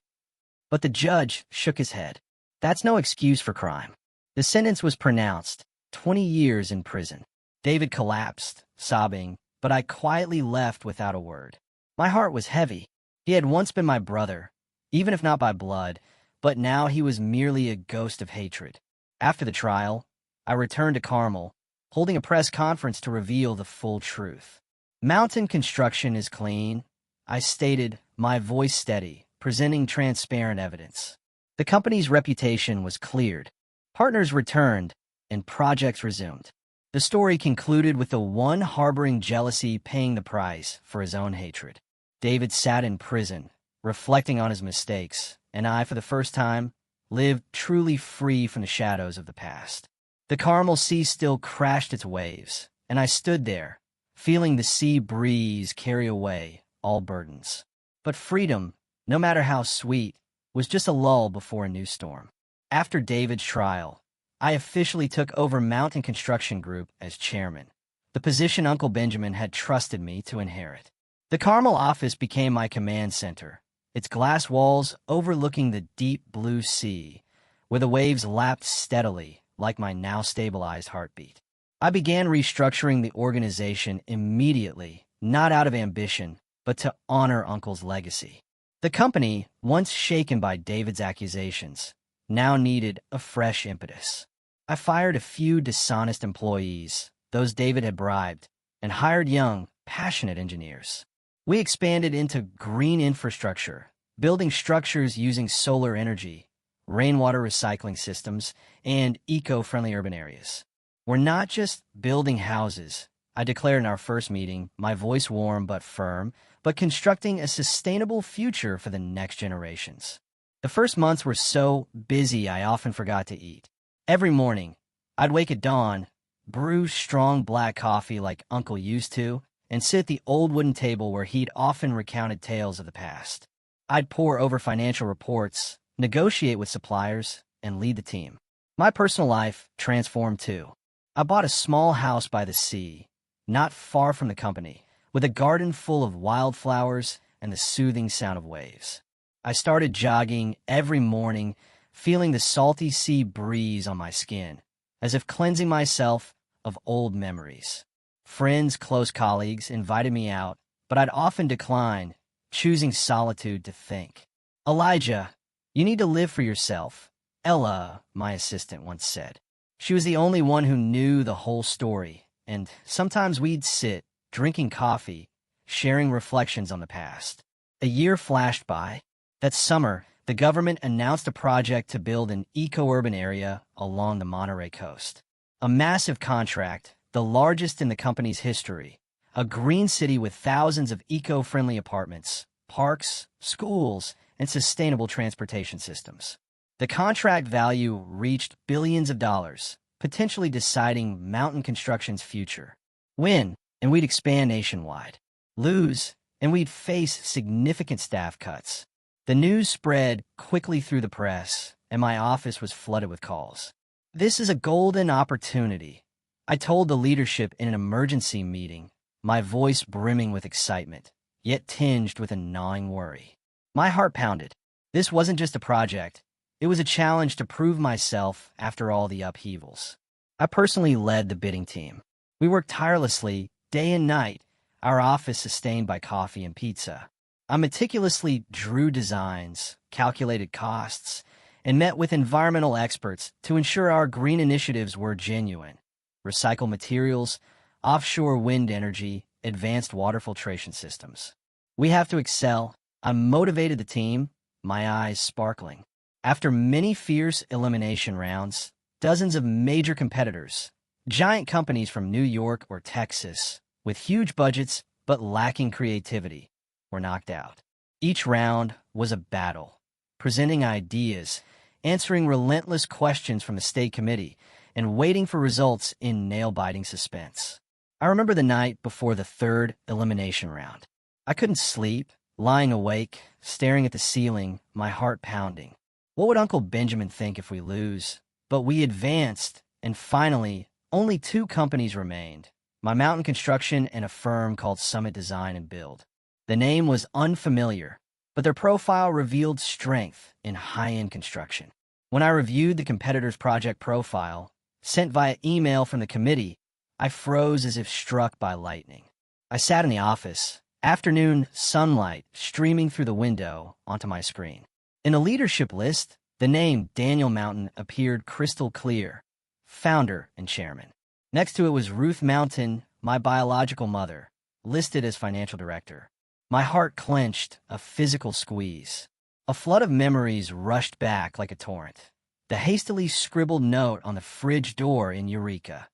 But the judge shook his head. "That's no excuse for crime." The sentence was pronounced: 20 years in prison. David collapsed, sobbing, but I quietly left without a word. My heart was heavy. He had once been my brother, even if not by blood, but now he was merely a ghost of hatred. After the trial, I returned to Carmel, holding a press conference to reveal the full truth. "Mountain construction is clean," I stated, my voice steady, presenting transparent evidence. The company's reputation was cleared. Partners returned, and projects resumed. The story concluded with the one harboring jealousy paying the price for his own hatred. David sat in prison, reflecting on his mistakes, and I, for the first time, lived truly free from the shadows of the past. The Carmel Sea still crashed its waves, and I stood there, feeling the sea breeze carry away all burdens. But freedom, no matter how sweet, was just a lull before a new storm. After David's trial, I officially took over Mountain Construction Group as chairman, the position Uncle Benjamin had trusted me to inherit. The Carmel office became my command center, its glass walls overlooking the deep blue sea, where the waves lapped steadily like my now stabilized heartbeat. I began restructuring the organization immediately, not out of ambition, but to honor Uncle's legacy. The company, once shaken by David's accusations, now needed a fresh impetus. I fired a few dishonest employees, those David had bribed, and hired young, passionate engineers. We expanded into green infrastructure, building structures using solar energy, rainwater recycling systems, and eco-friendly urban areas. "We're not just building houses," I declared in our first meeting, my voice warm but firm, "but constructing a sustainable future for the next generations." The first months were so busy I often forgot to eat. Every morning, I'd wake at dawn, brew strong black coffee like Uncle used to, and sit at the old wooden table where he'd often recounted tales of the past. I'd pore over financial reports, negotiate with suppliers, and lead the team. My personal life transformed too. I bought a small house by the sea, not far from the company, with a garden full of wildflowers and the soothing sound of waves. I started jogging every morning, feeling the salty sea breeze on my skin, as if cleansing myself of old memories. Friends, close colleagues invited me out, but I'd often decline, choosing solitude to think. "Elijah, you need to live for yourself," Ella, my assistant, once said. She was the only one who knew the whole story, and sometimes we'd sit, drinking coffee, sharing reflections on the past. A year flashed by. That summer, the government announced a project to build an eco-urban area along the Monterey coast. A massive contract, the largest in the company's history, a green city with thousands of eco-friendly apartments, parks, schools, and sustainable transportation systems. The contract value reached billions of dollars, potentially deciding mountain construction's future. Win, and we'd expand nationwide. Lose, and we'd face significant staff cuts. The news spread quickly through the press, and my office was flooded with calls. "This is a golden opportunity," I told the leadership in an emergency meeting, my voice brimming with excitement, yet tinged with a gnawing worry. My heart pounded. This wasn't just a project. It was a challenge to prove myself after all the upheavals. I personally led the bidding team. We worked tirelessly, day and night, our office sustained by coffee and pizza. I meticulously drew designs, calculated costs, and met with environmental experts to ensure our green initiatives were genuine. Recycled materials, offshore wind energy, advanced water filtration systems. We have to excel. I motivated the team, my eyes sparkling. After many fierce elimination rounds, dozens of major competitors, giant companies from New York or Texas, with huge budgets but lacking creativity, were knocked out. Each round was a battle, presenting ideas, answering relentless questions from the state committee, and waiting for results in nail-biting suspense. I remember the night before the third elimination round. I couldn't sleep, lying awake, staring at the ceiling, my heart pounding. What would Uncle Benjamin think if we lose? But we advanced, and finally, only two companies remained, my mountain construction and a firm called Summit Design and Build. The name was unfamiliar, but their profile revealed strength in high-end construction. When I reviewed the competitor's project profile, sent via email from the committee, I froze as if struck by lightning. I sat in the office, afternoon sunlight streaming through the window onto my screen. In a leadership list, the name Daniel Mountain appeared crystal clear, founder and chairman. Next to it was Ruth Mountain, my biological mother, listed as financial director. My heart clenched, a physical squeeze. A flood of memories rushed back like a torrent. The hastily scribbled note on the fridge door in Eureka.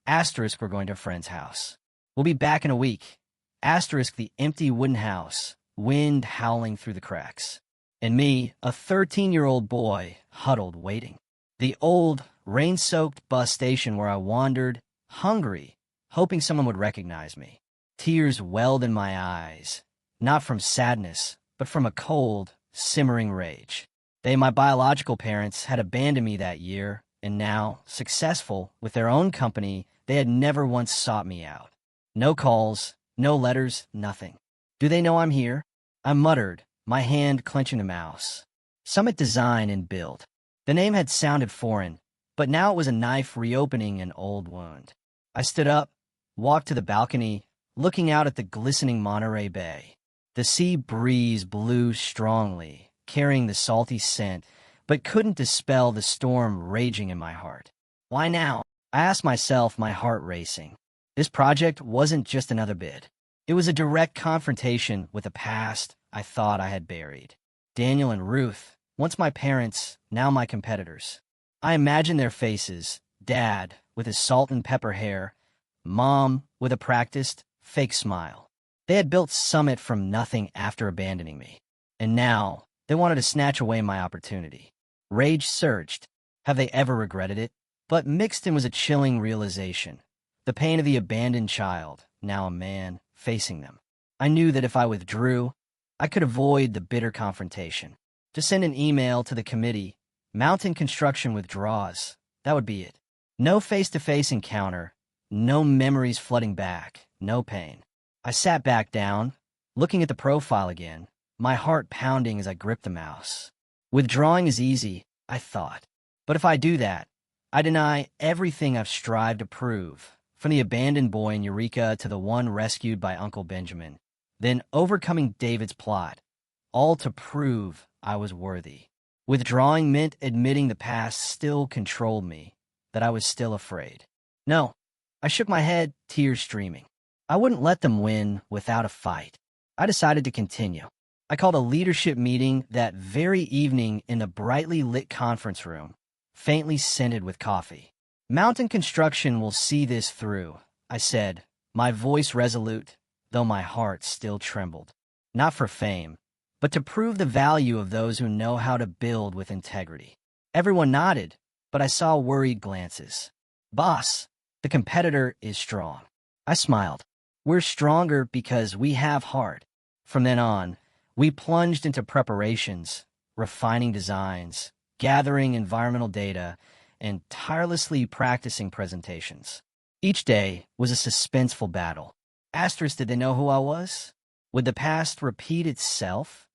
Asterisk, we're going to a friend's house. We'll be back in a week. Asterisk, the empty wooden house, wind howling through the cracks. And me, a 13-year-old boy, huddled, waiting. The old, rain-soaked bus station where I wandered, hungry, hoping someone would recognize me. Tears welled in my eyes, not from sadness, but from a cold, simmering rage. They, my biological parents, had abandoned me that year, and now, successful with their own company, they had never once sought me out. No calls, no letters, nothing. Do they know I'm here? I muttered, my hand clenching the mouse. Summit Design and Build. The name had sounded foreign, but now it was a knife reopening an old wound. I stood up, walked to the balcony, looking out at the glistening Monterey Bay. The sea breeze blew strongly, carrying the salty scent, but couldn't dispel the storm raging in my heart. Why now? I asked myself, my heart racing. This project wasn't just another bid. It was a direct confrontation with a past I thought I had buried. Daniel and Ruth, once my parents, now my competitors. I imagined their faces, Dad with his salt and pepper hair, Mom with a practiced, fake smile. They had built Summit from nothing after abandoning me. And now, they wanted to snatch away my opportunity. Rage surged. Have they ever regretted it? But mixed in was a chilling realization. The pain of the abandoned child, now a man, facing them. I knew that if I withdrew, I could avoid the bitter confrontation. To send an email to the committee, Mountain Construction withdraws. That would be it. No face-to-face encounter, no memories flooding back, no pain. I sat back down, looking at the profile again, my heart pounding as I gripped the mouse. Withdrawing is easy, I thought. But if I do that, I deny everything I've strived to prove, from the abandoned boy in Eureka to the one rescued by Uncle Benjamin, then overcoming David's plot, all to prove I was worthy. Withdrawing meant admitting the past still controlled me, that I was still afraid. No, I shook my head, tears streaming. I wouldn't let them win without a fight. I decided to continue. I called a leadership meeting that very evening in a brightly lit conference room, faintly scented with coffee. Mountain Construction will see this through, I said, my voice resolute, though my heart still trembled. Not for fame, but to prove the value of those who know how to build with integrity. Everyone nodded, but I saw worried glances. Boss, the competitor is strong. I smiled. We're stronger because we have heart. From then on, we plunged into preparations, refining designs, gathering environmental data, and tirelessly practicing presentations. Each day was a suspenseful battle. Asterisk, did they know who I was? Would the past repeat itself?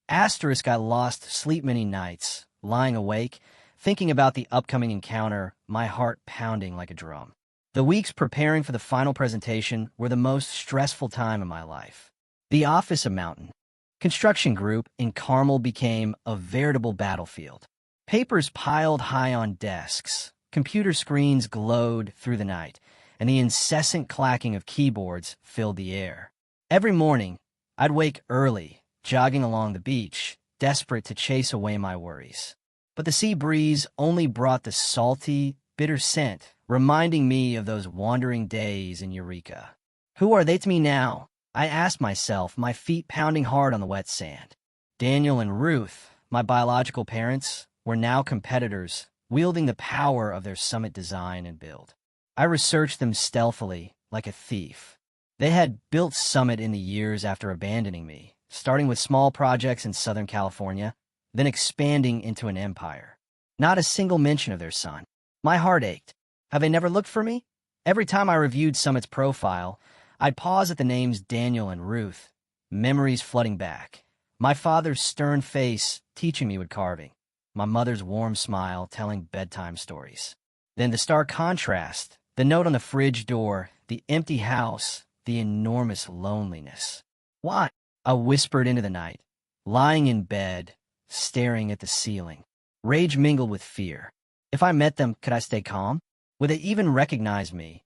Asterisk, I lost sleep many nights, lying awake, thinking about the upcoming encounter, my heart pounding like a drum. The weeks preparing for the final presentation were the most stressful time in my life. The office of Mountain Construction Group in Carmel became a veritable battlefield. Papers piled high on desks, computer screens glowed through the night, and the incessant clacking of keyboards filled the air. Every morning, I'd wake early, jogging along the beach, desperate to chase away my worries. But the sea breeze only brought the salty, bitter scent, reminding me of those wandering days in Eureka. Who are they to me now? I asked myself, my feet pounding hard on the wet sand. Daniel and Ruth, my biological parents, were now competitors, wielding the power of their summit design and build. I researched them stealthily, like a thief. They had built Summit in the years after abandoning me, starting with small projects in Southern California, then expanding into an empire. Not a single mention of their son. My heart ached. Have they never looked for me? Every time I reviewed Summit's profile, I'd pause at the names Daniel and Ruth, memories flooding back. My father's stern face teaching me wood carving, my mother's warm smile telling bedtime stories. Then the stark contrast, the note on the fridge door, the empty house, the enormous loneliness. Why? I whispered into the night, lying in bed, staring at the ceiling. Rage mingled with fear. If I met them, could I stay calm? Would they even recognize me?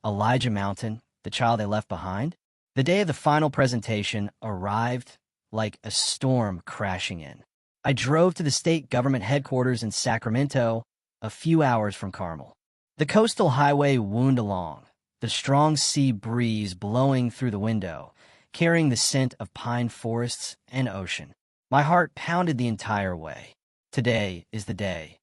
Elijah Mountain, the child they left behind? The day of the final presentation arrived like a storm crashing in. I drove to the state government headquarters in Sacramento, a few hours from Carmel. The coastal highway wound along, the strong sea breeze blowing through the window, carrying the scent of pine forests and ocean. My heart pounded the entire way. Today is the day.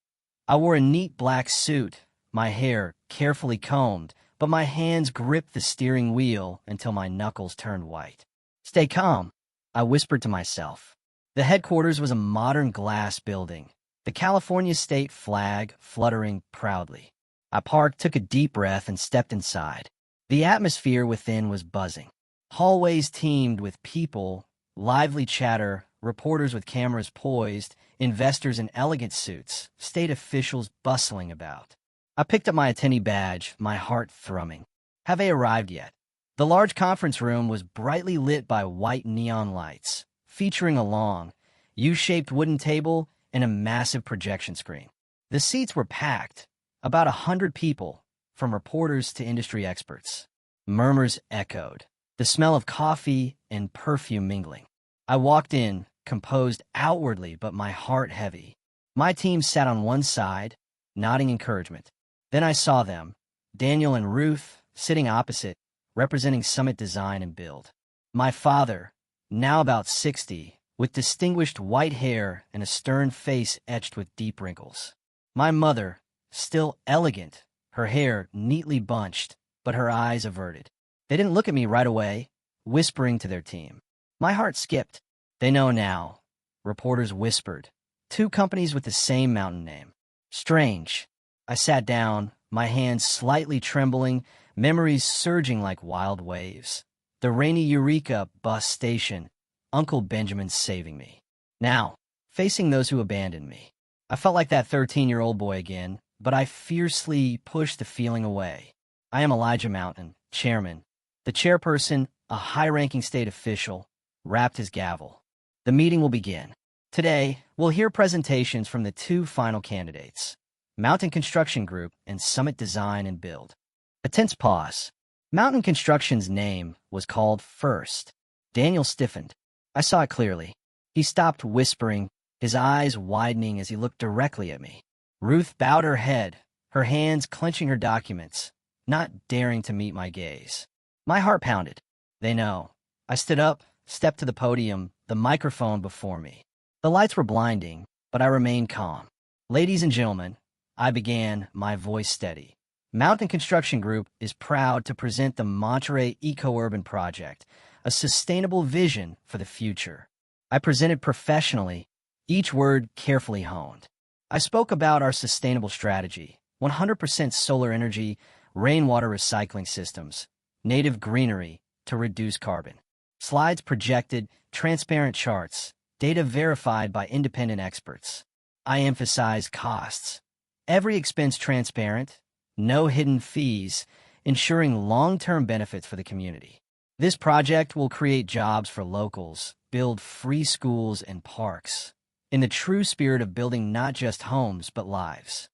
I wore a neat black suit, my hair carefully combed, but my hands gripped the steering wheel until my knuckles turned white. Stay calm, I whispered to myself. The headquarters was a modern glass building, the California state flag fluttering proudly. I parked, took a deep breath, and stepped inside. The atmosphere within was buzzing. Hallways teemed with people, lively chatter, reporters with cameras poised, investors in elegant suits, state officials bustling about. I picked up my attendee badge, my heart thrumming. Have they arrived yet? The large conference room was brightly lit by white neon lights, featuring a long, U-shaped wooden table and a massive projection screen. The seats were packed, about 100 people, from reporters to industry experts. Murmurs echoed, the smell of coffee and perfume mingling. I walked in, composed outwardly but my heart heavy. My team sat on one side, nodding encouragement. Then I saw them, Daniel and Ruth, sitting opposite, representing Summit Design and Build. My father, now about 60, with distinguished white hair and a stern face etched with deep wrinkles. My mother, still elegant, her hair neatly bunched, but her eyes averted. They didn't look at me right away, whispering to their team. My heart skipped. They know now, reporters whispered. 2 companies with the same mountain name. Strange. I sat down, my hands slightly trembling, memories surging like wild waves. The rainy Eureka bus station, Uncle Benjamin saving me. Now, facing those who abandoned me. I felt like that 13-year-old boy again, but I fiercely pushed the feeling away. I am Elijah Mountain, chairman. The chairperson, a high-ranking state official, rapped his gavel. The meeting will begin. Today, we'll hear presentations from the 2 final candidates, Mountain Construction Group and Summit Design and Build. A tense pause. Mountain Construction's name was called first. Daniel stiffened. I saw it clearly. He stopped whispering, his eyes widening as he looked directly at me. Ruth bowed her head, her hands clenching her documents, not daring to meet my gaze. My heart pounded. They know. I stood up, stepped to the podium, the microphone before me. The lights were blinding, but I remained calm. Ladies and gentlemen, I began, my voice steady. Mountain Construction Group is proud to present the Monterey Eco-Urban Project, a sustainable vision for the future. I presented professionally, each word carefully honed. I spoke about our sustainable strategy, 100% solar energy, rainwater recycling systems, native greenery to reduce carbon. Slides projected, transparent charts, data verified by independent experts. I emphasized costs. Every expense transparent, no hidden fees, ensuring long-term benefits for the community. This project will create jobs for locals, build free schools and parks, in the true spirit of building not just homes but lives.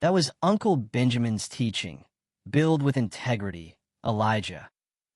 That was Uncle Benjamin's teaching. Build with integrity, Elijah.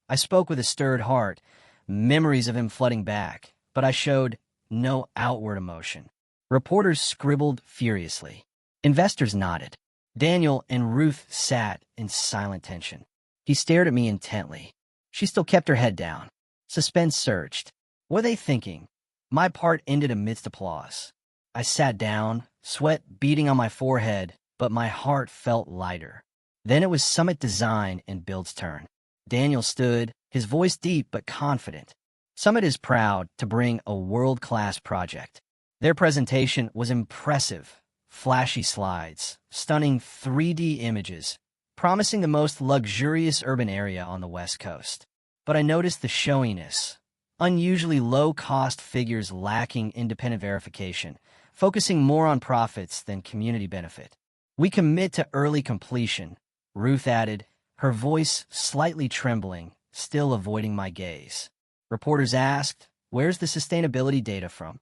I spoke with a stirred heart, memories of him flooding back, but I showed no outward emotion. Reporters scribbled furiously. Investors nodded. Daniel and Ruth sat in silent tension. He stared at me intently. She still kept her head down. Suspense surged. What were they thinking? My part ended amidst applause. I sat down, sweat beading on my forehead, but my heart felt lighter. Then it was Summit Design and Build's turn. Daniel stood, his voice deep but confident. Summit is proud to bring a world-class project. Their presentation was impressive. Flashy slides, stunning 3D images, promising the most luxurious urban area on the West Coast. But I noticed the showiness. Unusually low-cost figures lacking independent verification, focusing more on profits than community benefit. We commit to early completion, Ruth added, her voice slightly trembling, still avoiding my gaze. Reporters asked, "Where's the sustainability data from?"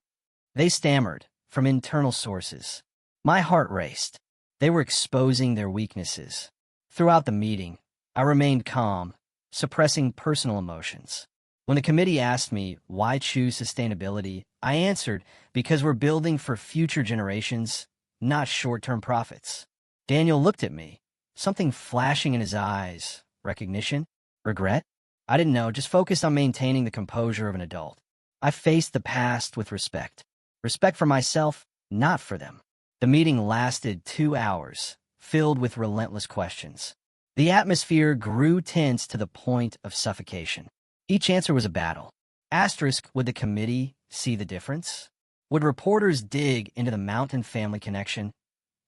They stammered, "From internal sources." My heart raced. They were exposing their weaknesses. Throughout the meeting, I remained calm, suppressing personal emotions. When the committee asked me why choose sustainability, I answered, because we're building for future generations, not short-term profits. Daniel looked at me, something flashing in his eyes. Recognition? Regret? I didn't know, just focused on maintaining the composure of an adult. I faced the past with respect. Respect for myself, not for them. The meeting lasted 2 hours, filled with relentless questions. The atmosphere grew tense to the point of suffocation. Each answer was a battle. Asterisk, would the committee see the difference? Would reporters dig into the Mountain family connection?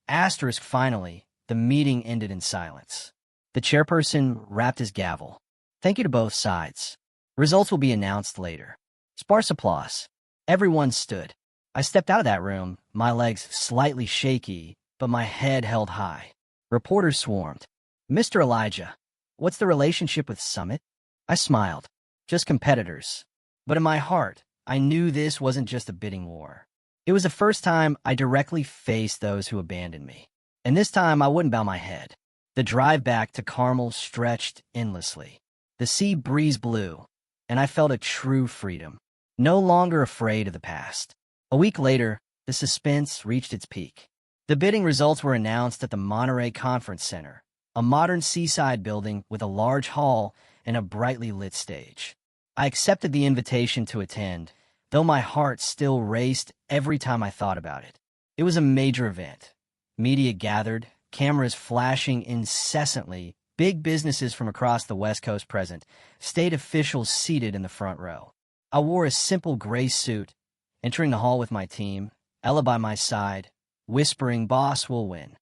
Asterisk, finally, the meeting ended in silence. The chairperson rapped his gavel. Thank you to both sides. Results will be announced later. Sparse applause. Everyone stood. I stepped out of that room, my legs slightly shaky, but my head held high. Reporters swarmed. "Mr. Elijah, what's the relationship with Summit?" I smiled. Just competitors. But in my heart, I knew this wasn't just a bidding war. It was the first time I directly faced those who abandoned me. And this time I wouldn't bow my head. The drive back to Carmel stretched endlessly. The sea breeze blew, and I felt a true freedom. No longer afraid of the past. A week later, the suspense reached its peak. The bidding results were announced at the Monterey Conference Center, a modern seaside building with a large hall and a brightly lit stage. I accepted the invitation to attend, though my heart still raced every time I thought about it. It was a major event. Media gathered, cameras flashing incessantly, big businesses from across the West Coast present, state officials seated in the front row. I wore a simple gray suit, entering the hall with my team, Ella by my side, whispering, "Boss will win."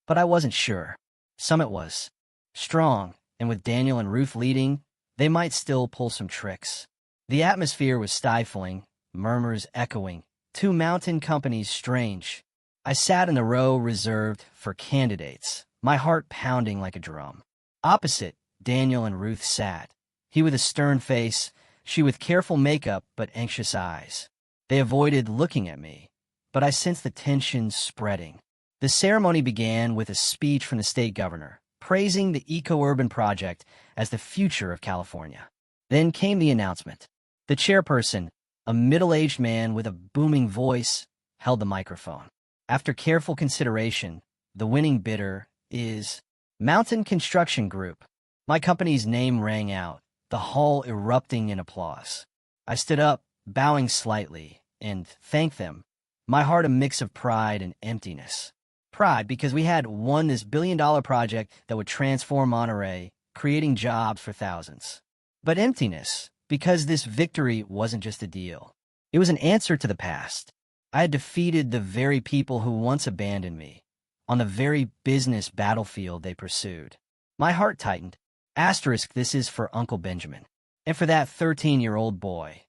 But I wasn't sure. Summit was strong, and with Daniel and Ruth leading, they might still pull some tricks. The atmosphere was stifling, murmurs echoing. Two mountain companies strange. I sat in the row reserved for candidates, my heart pounding like a drum. Opposite, Daniel and Ruth sat. He with a stern face, she with careful makeup but anxious eyes. They avoided looking at me, but I sensed the tension spreading. The ceremony began with a speech from the state governor, praising the eco-urban project as the future of California. Then came the announcement. The chairperson, a middle-aged man with a booming voice, held the microphone. After careful consideration, the winning bidder is Mountain Construction Group. My company's name rang out, the hall erupting in applause. I stood up, bowing slightly, and thanked them, my heart a mix of pride and emptiness. Pride because we had won this billion-dollar project that would transform Monterey, creating jobs for thousands. But emptiness because this victory wasn't just a deal. It was an answer to the past. I had defeated the very people who once abandoned me, on the very business battlefield they pursued. My heart tightened. Asterisk, this is for Uncle Benjamin. And for that 13-year-old boy.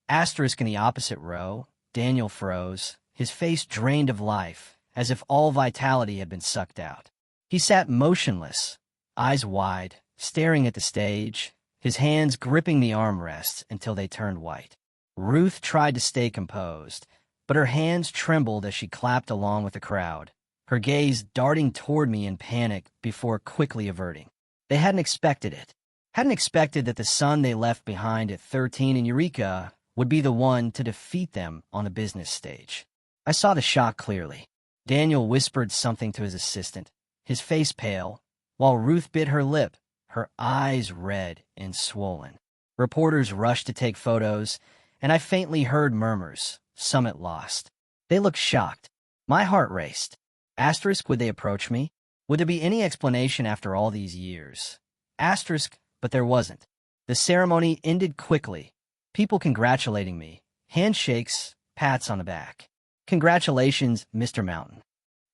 Asterisk in the opposite row, Daniel froze, his face drained of life, as if all vitality had been sucked out. He sat motionless, eyes wide, staring at the stage, his hands gripping the armrests until they turned white. Ruth tried to stay composed, but her hands trembled as she clapped along with the crowd, her gaze darting toward me in panic before quickly averting. They hadn't expected it. Hadn't expected that the son they left behind at 13 in Eureka would be the one to defeat them on the business stage. I saw the shock clearly. Daniel whispered something to his assistant, his face pale, while Ruth bit her lip, her eyes red and swollen. Reporters rushed to take photos, and I faintly heard murmurs, "Summit lost." They looked shocked. My heart raced. Asterisk, would they approach me? Would there be any explanation after all these years? Asterisk, but there wasn't. The ceremony ended quickly. People congratulating me. Handshakes, pats on the back. "Congratulations, Mr. Mountain."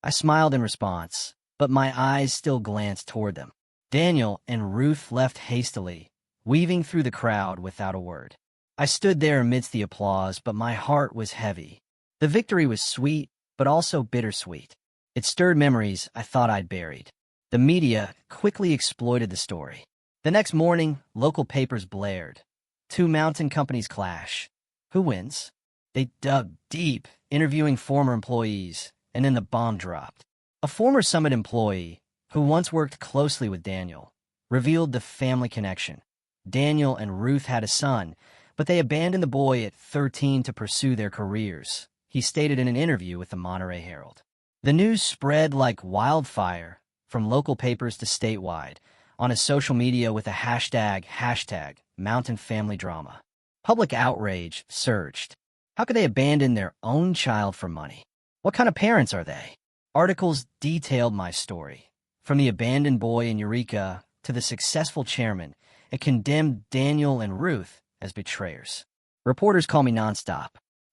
I smiled in response, but my eyes still glanced toward them. Daniel and Ruth left hastily, weaving through the crowd without a word. I stood there amidst the applause, but my heart was heavy. The victory was sweet, but also bittersweet. It stirred memories I thought I'd buried. The media quickly exploited the story. The next morning, local papers blared. Two mountain companies clash. Who wins? They dug deep, interviewing former employees, and then the bomb dropped. A former Summit employee, who once worked closely with Daniel, revealed the family connection. Daniel and Ruth had a son, but they abandoned the boy at 13 to pursue their careers, he stated in an interview with the Monterey Herald. The news spread like wildfire, from local papers to statewide, on a social media with a hashtag Mountain Family Drama. Public outrage surged. How could they abandon their own child for money? What kind of parents are they? Articles detailed my story, from the abandoned boy in Eureka to the successful chairman, and condemned Daniel and Ruth as betrayers. Reporters call me nonstop.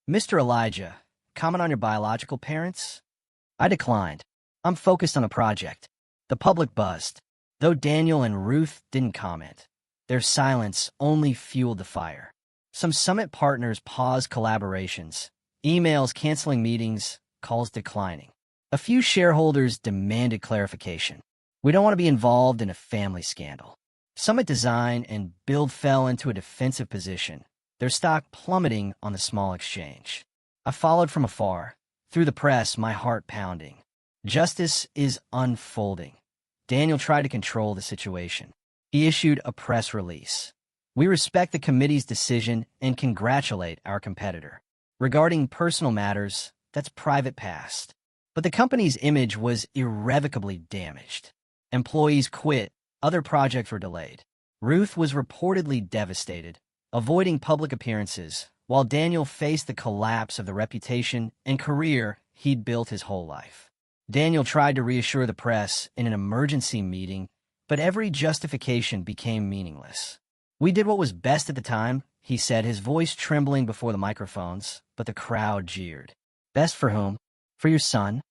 "Mr. Elijah, comment on your biological parents?" I declined. I'm focused on a project. The public buzzed. Though Daniel and Ruth didn't comment, their silence only fueled the fire. Some Summit partners paused collaborations, emails canceling meetings, calls declining. A few shareholders demanded clarification. "We don't want to be involved in a family scandal." Summit Design and Build fell into a defensive position, their stock plummeting on the small exchange. I followed from afar, through the press, my heart pounding. Justice is unfolding. Daniel tried to control the situation. He issued a press release. "We respect the committee's decision and congratulate our competitor. Regarding personal matters, that's private past." But the company's image was irrevocably damaged. Employees quit, other projects were delayed. Ruth was reportedly devastated, avoiding public appearances, while Daniel faced the collapse of the reputation and career he'd built his whole life. Daniel tried to reassure the press in an emergency meeting, but every justification became meaningless. "We did what was best at the time," he said, his voice trembling before the microphones, but the crowd jeered. "Best for whom? For your son?"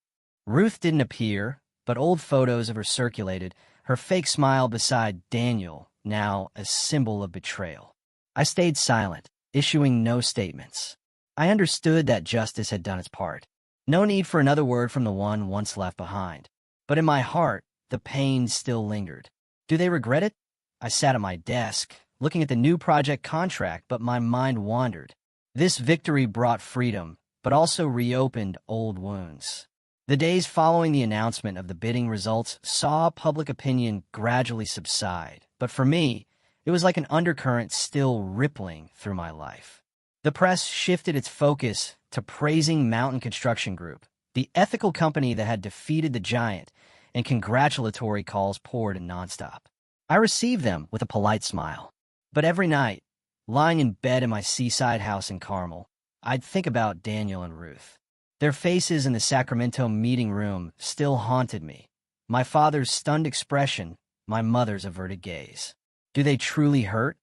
Ruth didn't appear, but old photos of her circulated, her fake smile beside Daniel, now a symbol of betrayal. I stayed silent, issuing no statements. I understood that justice had done its part. No need for another word from the one once left behind. But in my heart, the pain still lingered. Do they regret it? I sat at my desk, looking at the new project contract, but my mind wandered. This victory brought freedom, but also reopened old wounds. The days following the announcement of the bidding results saw public opinion gradually subside, but for me, it was like an undercurrent still rippling through my life. The press shifted its focus to praising Mountain Construction Group, the ethical company that had defeated the giant, and congratulatory calls poured in nonstop. I received them with a polite smile. But every night, lying in bed in my seaside house in Carmel, I'd think about Daniel and Ruth. Their faces in the Sacramento meeting room still haunted me. My father's stunned expression, my mother's averted gaze. Do they truly hurt?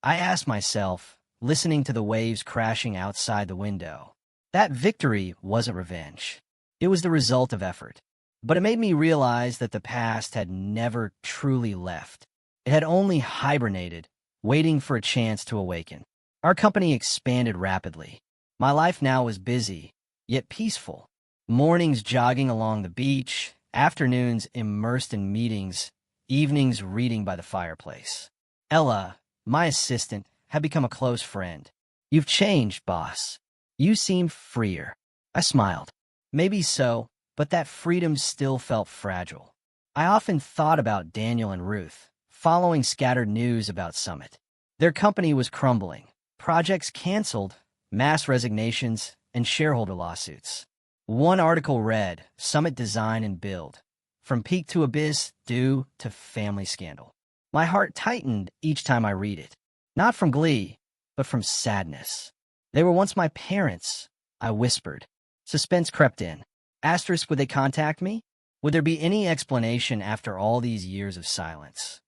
I asked myself, listening to the waves crashing outside the window. That victory wasn't revenge. It was the result of effort. But it made me realize that the past had never truly left. It had only hibernated, waiting for a chance to awaken. Our company expanded rapidly. My life now was busy, yet peaceful. Mornings jogging along the beach, afternoons immersed in meetings, evenings reading by the fireplace. Ella, my assistant, had become a close friend. "You've changed, boss. You seem freer." I smiled. Maybe so, but that freedom still felt fragile. I often thought about Daniel and Ruth, following scattered news about Summit. Their company was crumbling, projects canceled, mass resignations, and shareholder lawsuits. One article read, "Summit Design and Build. From peak to abyss, due to family scandal." My heart tightened each time I read it. Not from glee, but from sadness. "They were once my parents," I whispered. Suspense crept in. Asterisk, would they contact me? Would there be any explanation after all these years of silence?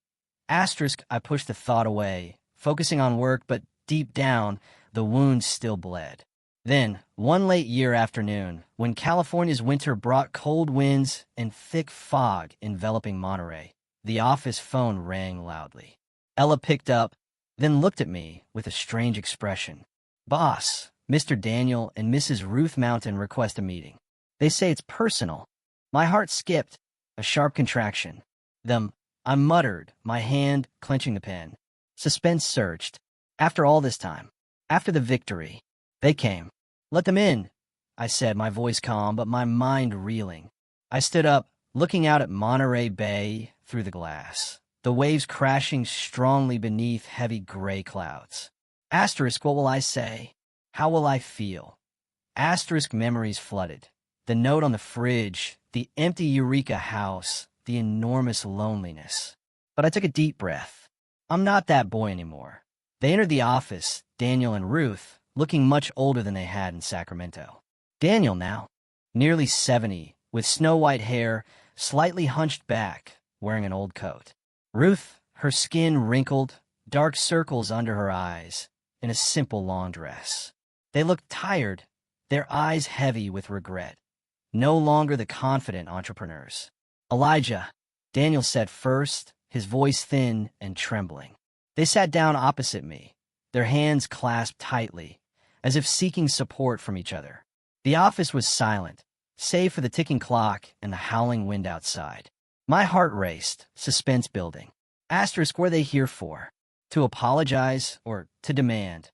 Asterisk, I pushed the thought away, focusing on work, but deep down, the wound still bled. Then, one late year afternoon, when California's winter brought cold winds and thick fog enveloping Monterey, the office phone rang loudly. Ella picked up, then looked at me with a strange expression. "Boss, Mr. Daniel and Mrs. Ruth Mountain request a meeting. They say it's personal." My heart skipped, a sharp contraction. "Them," I muttered, my hand clenching the pen. Suspense surged. After all this time, after the victory, they came. "Let them in," I said, my voice calm, but my mind reeling. I stood up, looking out at Monterey Bay through the glass, the waves crashing strongly beneath heavy gray clouds. Asterisk, what will I say? How will I feel? Asterisk, memories flooded. The note on the fridge, the empty Eureka house, the enormous loneliness. But I took a deep breath. I'm not that boy anymore. They entered the office, Daniel and Ruth, looking much older than they had in Sacramento. Daniel now, nearly 70, with snow-white hair, slightly hunched back, wearing an old coat. Ruth, her skin wrinkled, dark circles under her eyes, in a simple long dress. They looked tired, their eyes heavy with regret. No longer the confident entrepreneurs. "Elijah," Daniel said first, his voice thin and trembling. They sat down opposite me, their hands clasped tightly, as if seeking support from each other. The office was silent, save for the ticking clock and the howling wind outside. My heart raced, suspense building. Asterisk, were they here for? To apologize or to demand?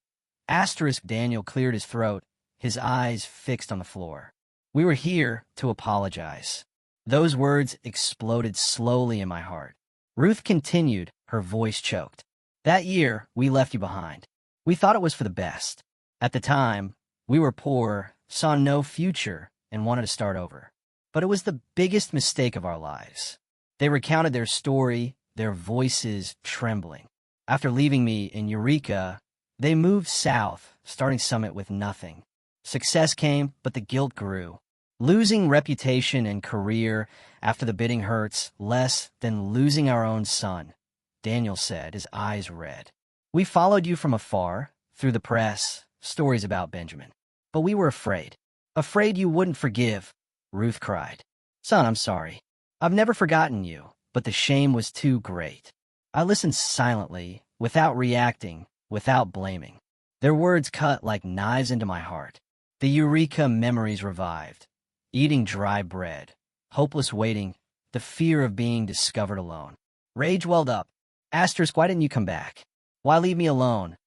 Asterisk, Daniel cleared his throat, his eyes fixed on the floor. "We were here to apologize." Those words exploded slowly in my heart. Ruth continued, her voice choked. "That year, we left you behind. We thought it was for the best. At the time, we were poor, saw no future, and wanted to start over. But it was the biggest mistake of our lives." They recounted their story, their voices trembling. After leaving me in Eureka, they moved south, starting Summit with nothing. Success came, but the guilt grew. Losing reputation and career after the bidding hurts less than losing our own son, Daniel said, his eyes red. "We followed you from afar, through the press, stories about Benjamin. But we were afraid. Afraid you wouldn't forgive," Ruth cried. "Son, I'm sorry. I've never forgotten you, but the shame was too great." I listened silently, without reacting, without blaming. Their words cut like knives into my heart. The Eureka memories revived. Eating dry bread, hopeless waiting, the fear of being discovered alone. Rage welled up. Asterisk, why didn't you come back? Why leave me alone?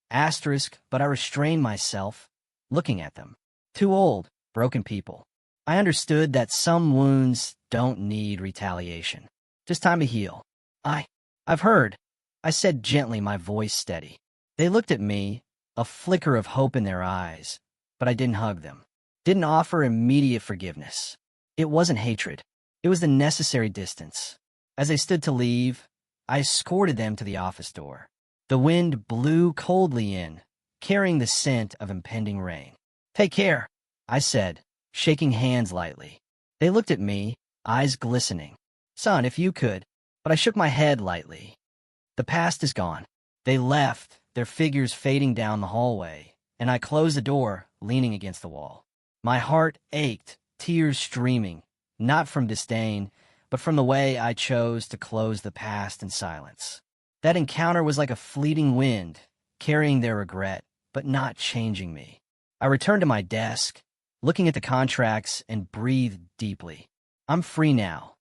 Asterisk, but I restrained myself, looking at them. Too old, broken people. I understood that some wounds don't need retaliation. Just time to heal. I've heard, I said gently, my voice steady. They looked at me, a flicker of hope in their eyes, but I didn't hug them. Didn't offer immediate forgiveness. It wasn't hatred. It was the necessary distance. As they stood to leave, I escorted them to the office door. The wind blew coldly in, carrying the scent of impending rain. "Take care," I said, shaking hands lightly. They looked at me, eyes glistening. "Son, if you could," but I shook my head lightly. The past is gone. They left, their figures fading down the hallway, and I closed the door, leaning against the wall. My heart ached, tears streaming, not from disdain, but from the way I chose to close the past in silence. That encounter was like a fleeting wind, carrying their regret, but not changing me. I returned to my desk, looking at the contracts, and breathed deeply. I'm free now.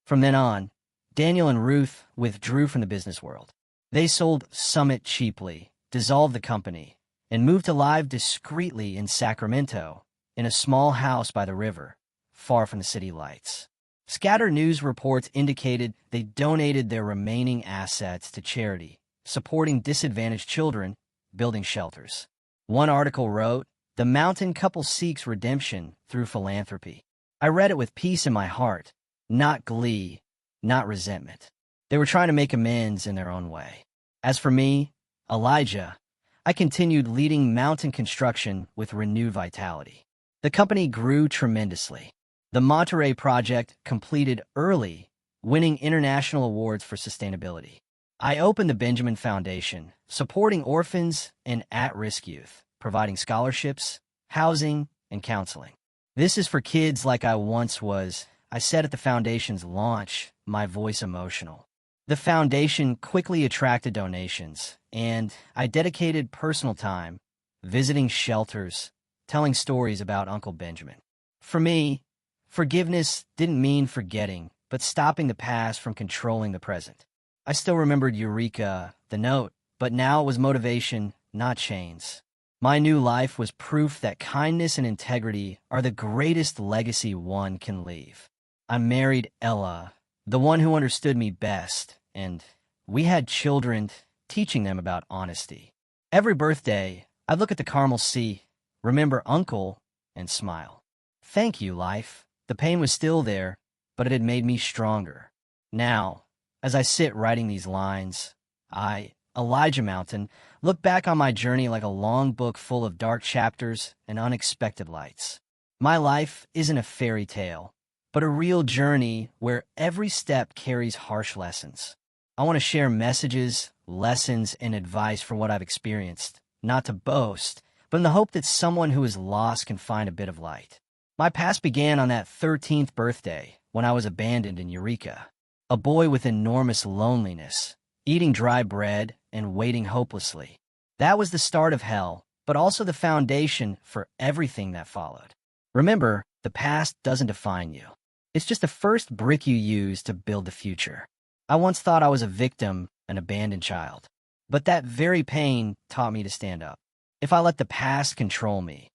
From then on, Daniel and Ruth withdrew from the business world. They sold Summit cheaply, dissolved the company, and moved to live discreetly in Sacramento, in a small house by the river, far from the city lights. Scattered news reports indicated they donated their remaining assets to charity, supporting disadvantaged children, building shelters. One article wrote, "The mountain couple seeks redemption through philanthropy." I read it with peace in my heart, not glee, not resentment. They were trying to make amends in their own way. As for me, Elijah, I continued leading mountain construction with renewed vitality. The company grew tremendously. The Monterey project completed early, winning international awards for sustainability. I opened the Benjamin Foundation, supporting orphans and at-risk youth, providing scholarships, housing, and counseling. "This is for kids like I once was," I said at the foundation's launch, my voice emotional. The foundation quickly attracted donations, and I dedicated personal time, visiting shelters, telling stories about Uncle Benjamin. For me, forgiveness didn't mean forgetting, but stopping the past from controlling the present. I still remembered Eureka, the note, but now it was motivation, not chains. My new life was proof that kindness and integrity are the greatest legacy one can leave. I married Ella, the one who understood me best, and we had children, teaching them about honesty. Every birthday, I'd look at the Carmel Sea, remember Uncle, and smile. Thank you, life. The pain was still there, but it had made me stronger. Now, as I sit writing these lines, I, Elijah Mountain, look back on my journey like a long book full of dark chapters and unexpected lights. My life isn't a fairy tale, but a real journey where every step carries harsh lessons. I want to share messages, lessons, and advice from what I've experienced, not to boast, but in the hope that someone who is lost can find a bit of light. My past began on that 13th birthday when I was abandoned in Eureka, a boy with enormous loneliness, eating dry bread and waiting hopelessly. That was the start of hell, but also the foundation for everything that followed. Remember, the past doesn't define you. It's just the first brick you use to build the future. I once thought I was a victim, an abandoned child. But that very pain taught me to stand up. If I let the past control me,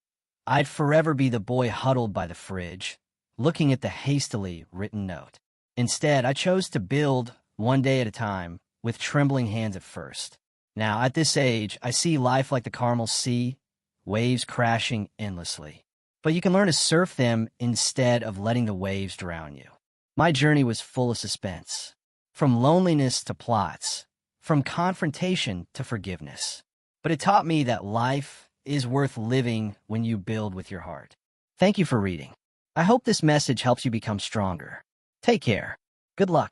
I'd forever be the boy huddled by the fridge, looking at the hastily written note. Instead, I chose to build, one day at a time, with trembling hands at first. Now, at this age, I see life like the Carmel Sea, waves crashing endlessly. But you can learn to surf them instead of letting the waves drown you. My journey was full of suspense, from loneliness to plots, from confrontation to forgiveness. But it taught me that life is worth living when you build with your heart. Thank you for reading. I hope this message helps you become stronger. Take care. Good luck.